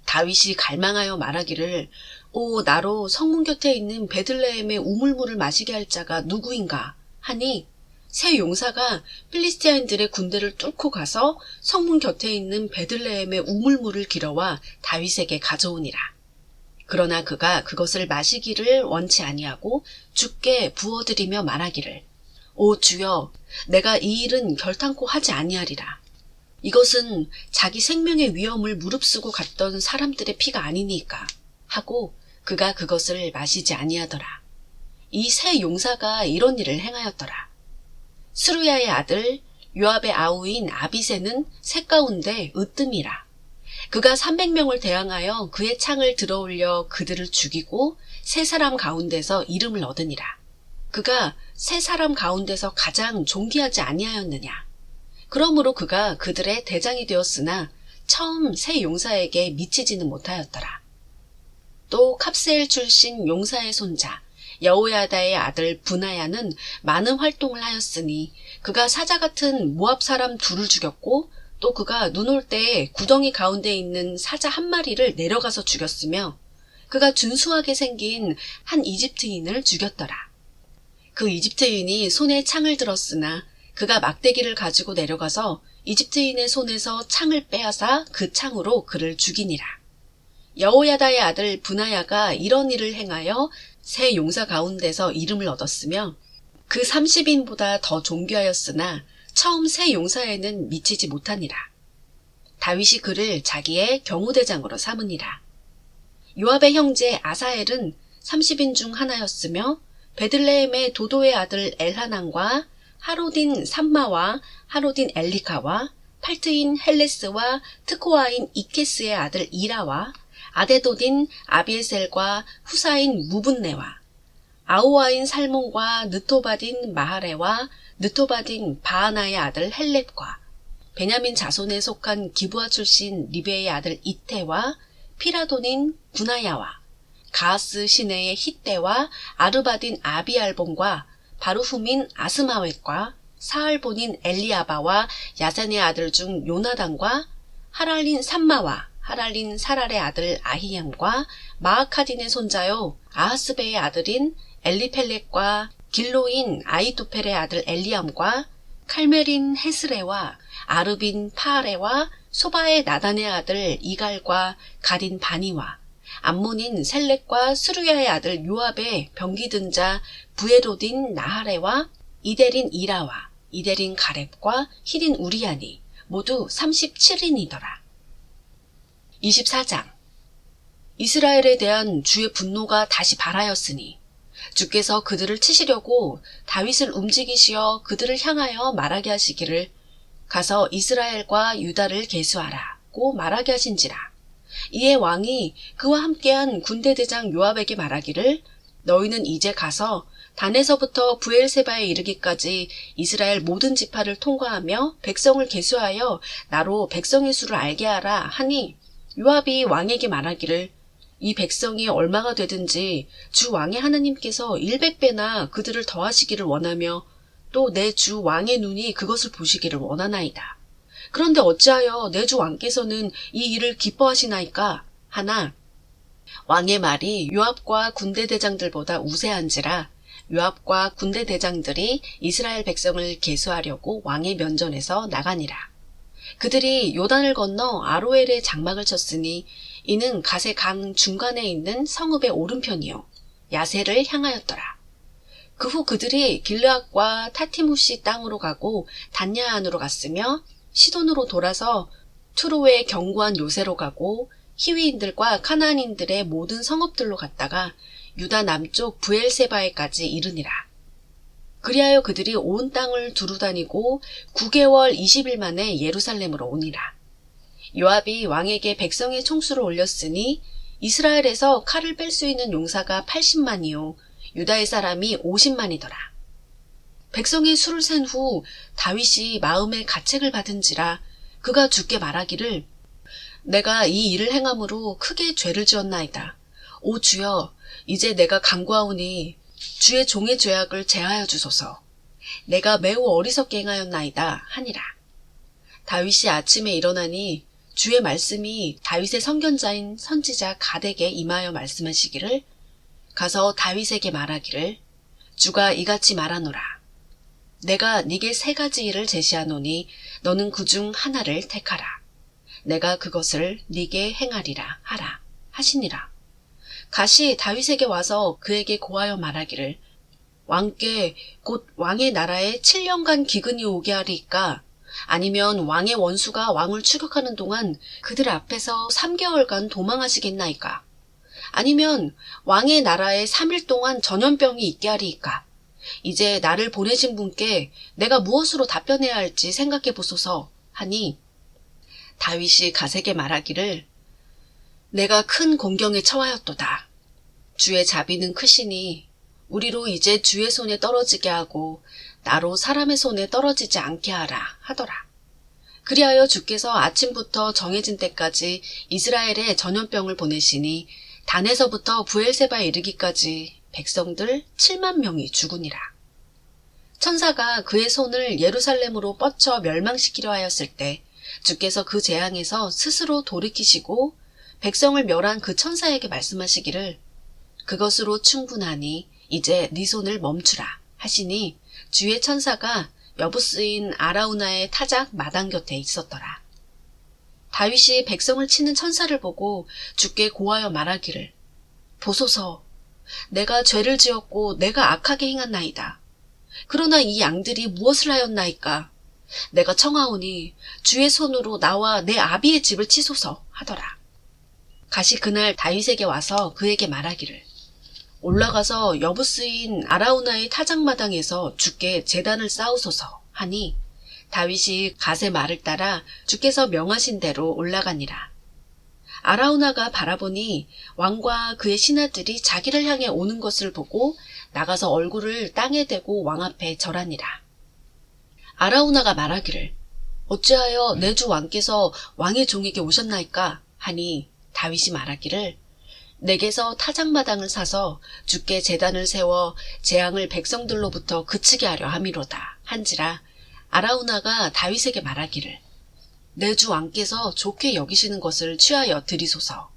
다윗이 갈망하여 말하기를 오 나로 성문 곁에 있는 베들레헴의 우물물을 마시게 할 자가 누구인가 하니 세 용사가 필리스티아인들의 군대를 뚫고 가서 성문 곁에 있는 베들레헴의 우물물을 길어와 다윗에게 가져오니라. 그러나 그가 그것을 마시기를 원치 아니하고 주께 부어드리며 말하기를 오 주여 내가 이 일은 결탄코 하지 아니하리라. 이것은 자기 생명의 위험을 무릅쓰고 갔던 사람들의 피가 아니니까 하고 그가 그것을 마시지 아니하더라. 이 세 용사가 이런 일을 행하였더라. 스루야의 아들 요압의 아우인 아비새는 새 가운데 으뜸이라. 그가 300명을 대항하여 그의 창을 들어올려 그들을 죽이고 세 사람 가운데서 이름을 얻으니라. 그가 세 사람 가운데서 가장 존귀하지 아니하였느냐. 그러므로 그가 그들의 대장이 되었으나 처음 세 용사에게 미치지는 못하였더라. 또 캅세엘 출신 용사의 손자 여호야다의 아들 브나야는 많은 활동을 하였으니 그가 사자 같은 모압 사람 둘을 죽였고 또 그가 눈 올 때에 구덩이 가운데 있는 사자 한 마리를 내려가서 죽였으며 그가 준수하게 생긴 한 이집트인을 죽였더라. 그 이집트인이 손에 창을 들었으나 그가 막대기를 가지고 내려가서 이집트인의 손에서 창을 빼앗아 그 창으로 그를 죽이니라. 여호야다의 아들 브나야가 이런 일을 행하여 세 용사 가운데서 이름을 얻었으며 그 30인보다 더 존귀하였으나 처음 세 용사에는 미치지 못하니라. 다윗이 그를 자기의 경호대장으로 삼으니라. 요압의 형제 아사엘은 30인 중 하나였으며 베들레헴의 도도의 아들 엘하난과 하로딘 삼마와 하로딘 엘리카와 팔트인 헬레스와 트코아인 이케스의 아들 이라와 아데도딘 아비에셀과 후사인 무분네와 아우아인 살몬과 느토바딘 마하레와 느토바딘 바하나의 아들 헬렙과 베냐민 자손에 속한 기브아 출신 리베의 아들 이태와 피라돈인 구나야와 가하스 시내의 히떼와 아르바딘 아비알본과 바루후민 아스마웻과 사알본인 엘리아바와 야산의 아들 중 요나단과 하랄린 삼마와 하랄린 사랄의 아들 아히얌과 마아카딘의 손자요 아하스베의 아들인 엘리펠렉과 길로인 아이도펠의 아들 엘리암과 칼멜인 헤스레와 아르빈 파아레와 소바의 나단의 아들 이갈과 가딘 바니와 암몬인 셀렉과 스루야의 아들 요압의 병기든 자 부에로딘 나하레와 이데린 이라와 이데린 가렙과 히린 우리아니 모두 37인이더라. 24장 이스라엘에 대한 주의 분노가 다시 발하였으니 주께서 그들을 치시려고 다윗을 움직이시어 그들을 향하여 말하게 하시기를 가서 이스라엘과 유다를 계수하라고 말하게 하신지라. 이에 왕이 그와 함께한 군대대장 요압에게 말하기를 너희는 이제 가서 단에서부터 브엘세바에 이르기까지 이스라엘 모든 지파를 통과하며 백성을 계수하여 나로 백성의 수를 알게 하라 하니 요압이 왕에게 말하기를 이 백성이 얼마가 되든지 주 왕의 하나님께서 100배나 그들을 더하시기를 원하며 또 내 주 왕의 눈이 그것을 보시기를 원하나이다. 그런데 어찌하여 내 주 왕께서는 이 일을 기뻐하시나이까 하나 왕의 말이 요압과 군대대장들보다 우세한지라 요압과 군대대장들이 이스라엘 백성을 계수하려고 왕의 면전에서 나가니라. 그들이 요단을 건너 아로엘에 장막을 쳤으니 이는 가세 강 중간에 있는 성읍의 오른편이요 야세를 향하였더라. 그 후 그들이 길르앗과 타티무시 땅으로 가고 단야안으로 갔으며 시돈으로 돌아서 투로의 견고한 요새로 가고 히위인들과 카나안인들의 모든 성읍들로 갔다가 유다 남쪽 부엘세바에까지 이르니라. 그리하여 그들이 온 땅을 두루다니고 9개월 20일 만에 예루살렘으로 오니라. 요압이 왕에게 백성의 총수를 올렸으니 이스라엘에서 칼을 뺄 수 있는 용사가 80만이요 유다의 사람이 50만이더라. 백성의 수를 센 후 다윗이 마음에 가책을 받은지라 그가 주께 말하기를 내가 이 일을 행함으로 크게 죄를 지었나이다. 오 주여 이제 내가 간구하오니 주의 종의 죄악을 제하여 주소서. 내가 매우 어리석게 행하였나이다 하니라. 다윗이 아침에 일어나니 주의 말씀이 다윗의 선견자인 선지자 갓에게 임하여 말씀하시기를 가서 다윗에게 말하기를 주가 이같이 말하노라. 내가 네게 3가지 일을 제시하노니 너는 그중 하나를 택하라. 내가 그것을 네게 행하리라 하라 하시니라. 갓이 다윗에게 와서 그에게 고하여 말하기를 왕께 곧 왕의 나라에 7년간 기근이 오게 하리이까 아니면 왕의 원수가 왕을 추격하는 동안 그들 앞에서 3개월간 도망하시겠나이까 아니면 왕의 나라에 3일 동안 전염병이 있게 하리이까? 이제 나를 보내신 분께 내가 무엇으로 답변해야 할지 생각해 보소서 하니 다윗이 갓에게 말하기를 내가 큰 공경에 처하였도다. 주의 자비는 크시니 우리로 이제 주의 손에 떨어지게 하고 나로 사람의 손에 떨어지지 않게 하라 하더라. 그리하여 주께서 아침부터 정해진 때까지 이스라엘에 전염병을 보내시니 단에서부터 부엘세바에 이르기까지 백성들 7만 명이 죽으니라. 천사가 그의 손을 예루살렘으로 뻗쳐 멸망시키려 하였을 때 주께서 그 재앙에서 스스로 돌이키시고 백성을 멸한 그 천사에게 말씀하시기를 그것으로 충분하니 이제 네 손을 멈추라 하시니 주의 천사가 여부스인 아라우나의 타작 마당 곁에 있었더라. 다윗이 백성을 치는 천사를 보고 주께 고하여 말하기를 보소서 내가 죄를 지었고 내가 악하게 행한나이다. 그러나 이 양들이 무엇을 하였나이까? 내가 청하오니 주의 손으로 나와 내 아비의 집을 치소서 하더라. 갓이 그날 다윗에게 와서 그에게 말하기를 올라가서 여부스인 아라우나의 타작마당에서 주께 제단을 쌓으소서 하니 다윗이 갓의 말을 따라 주께서 명하신 대로 올라가니라. 아라우나가 바라보니 왕과 그의 신하들이 자기를 향해 오는 것을 보고 나가서 얼굴을 땅에 대고 왕 앞에 절하니라. 아라우나가 말하기를 어찌하여 내 주 왕께서 왕의 종에게 오셨나이까 하니 다윗이 말하기를 내게서 타작마당을 사서 주께 제단을 세워 재앙을 백성들로부터 그치게 하려 함이로다 한지라. 아라우나가 다윗에게 말하기를 내 주 왕께서 좋게 여기시는 것을 취하여 드리소서.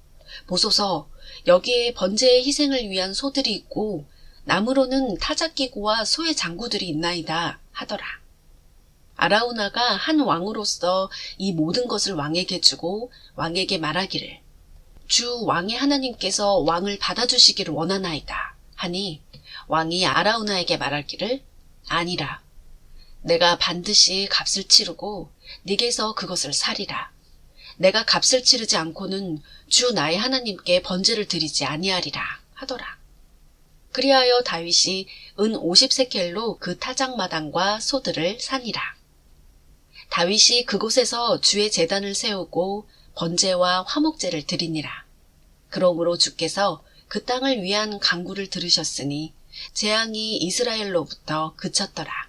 보소서 여기에 번제의 희생을 위한 소들이 있고 나무로는 타작기구와 소의 장구들이 있나이다 하더라. 아라우나가 한 왕으로서 이 모든 것을 왕에게 주고 왕에게 말하기를 주 왕의 하나님께서 왕을 받아주시기를 원하나이다 하니 왕이 아라우나에게 말하기를 아니라 내가 반드시 값을 치르고 네게서 그것을 사리라. 내가 값을 치르지 않고는 주 나의 하나님께 번제를 드리지 아니하리라 하더라. 그리하여 다윗이 은 50세켈로 그 타작마당과 소들을 사니라. 다윗이 그곳에서 주의 제단을 세우고 번제와 화목제를 드리니라. 그러므로 주께서 그 땅을 위한 간구를 들으셨으니 재앙이 이스라엘로부터 그쳤더라.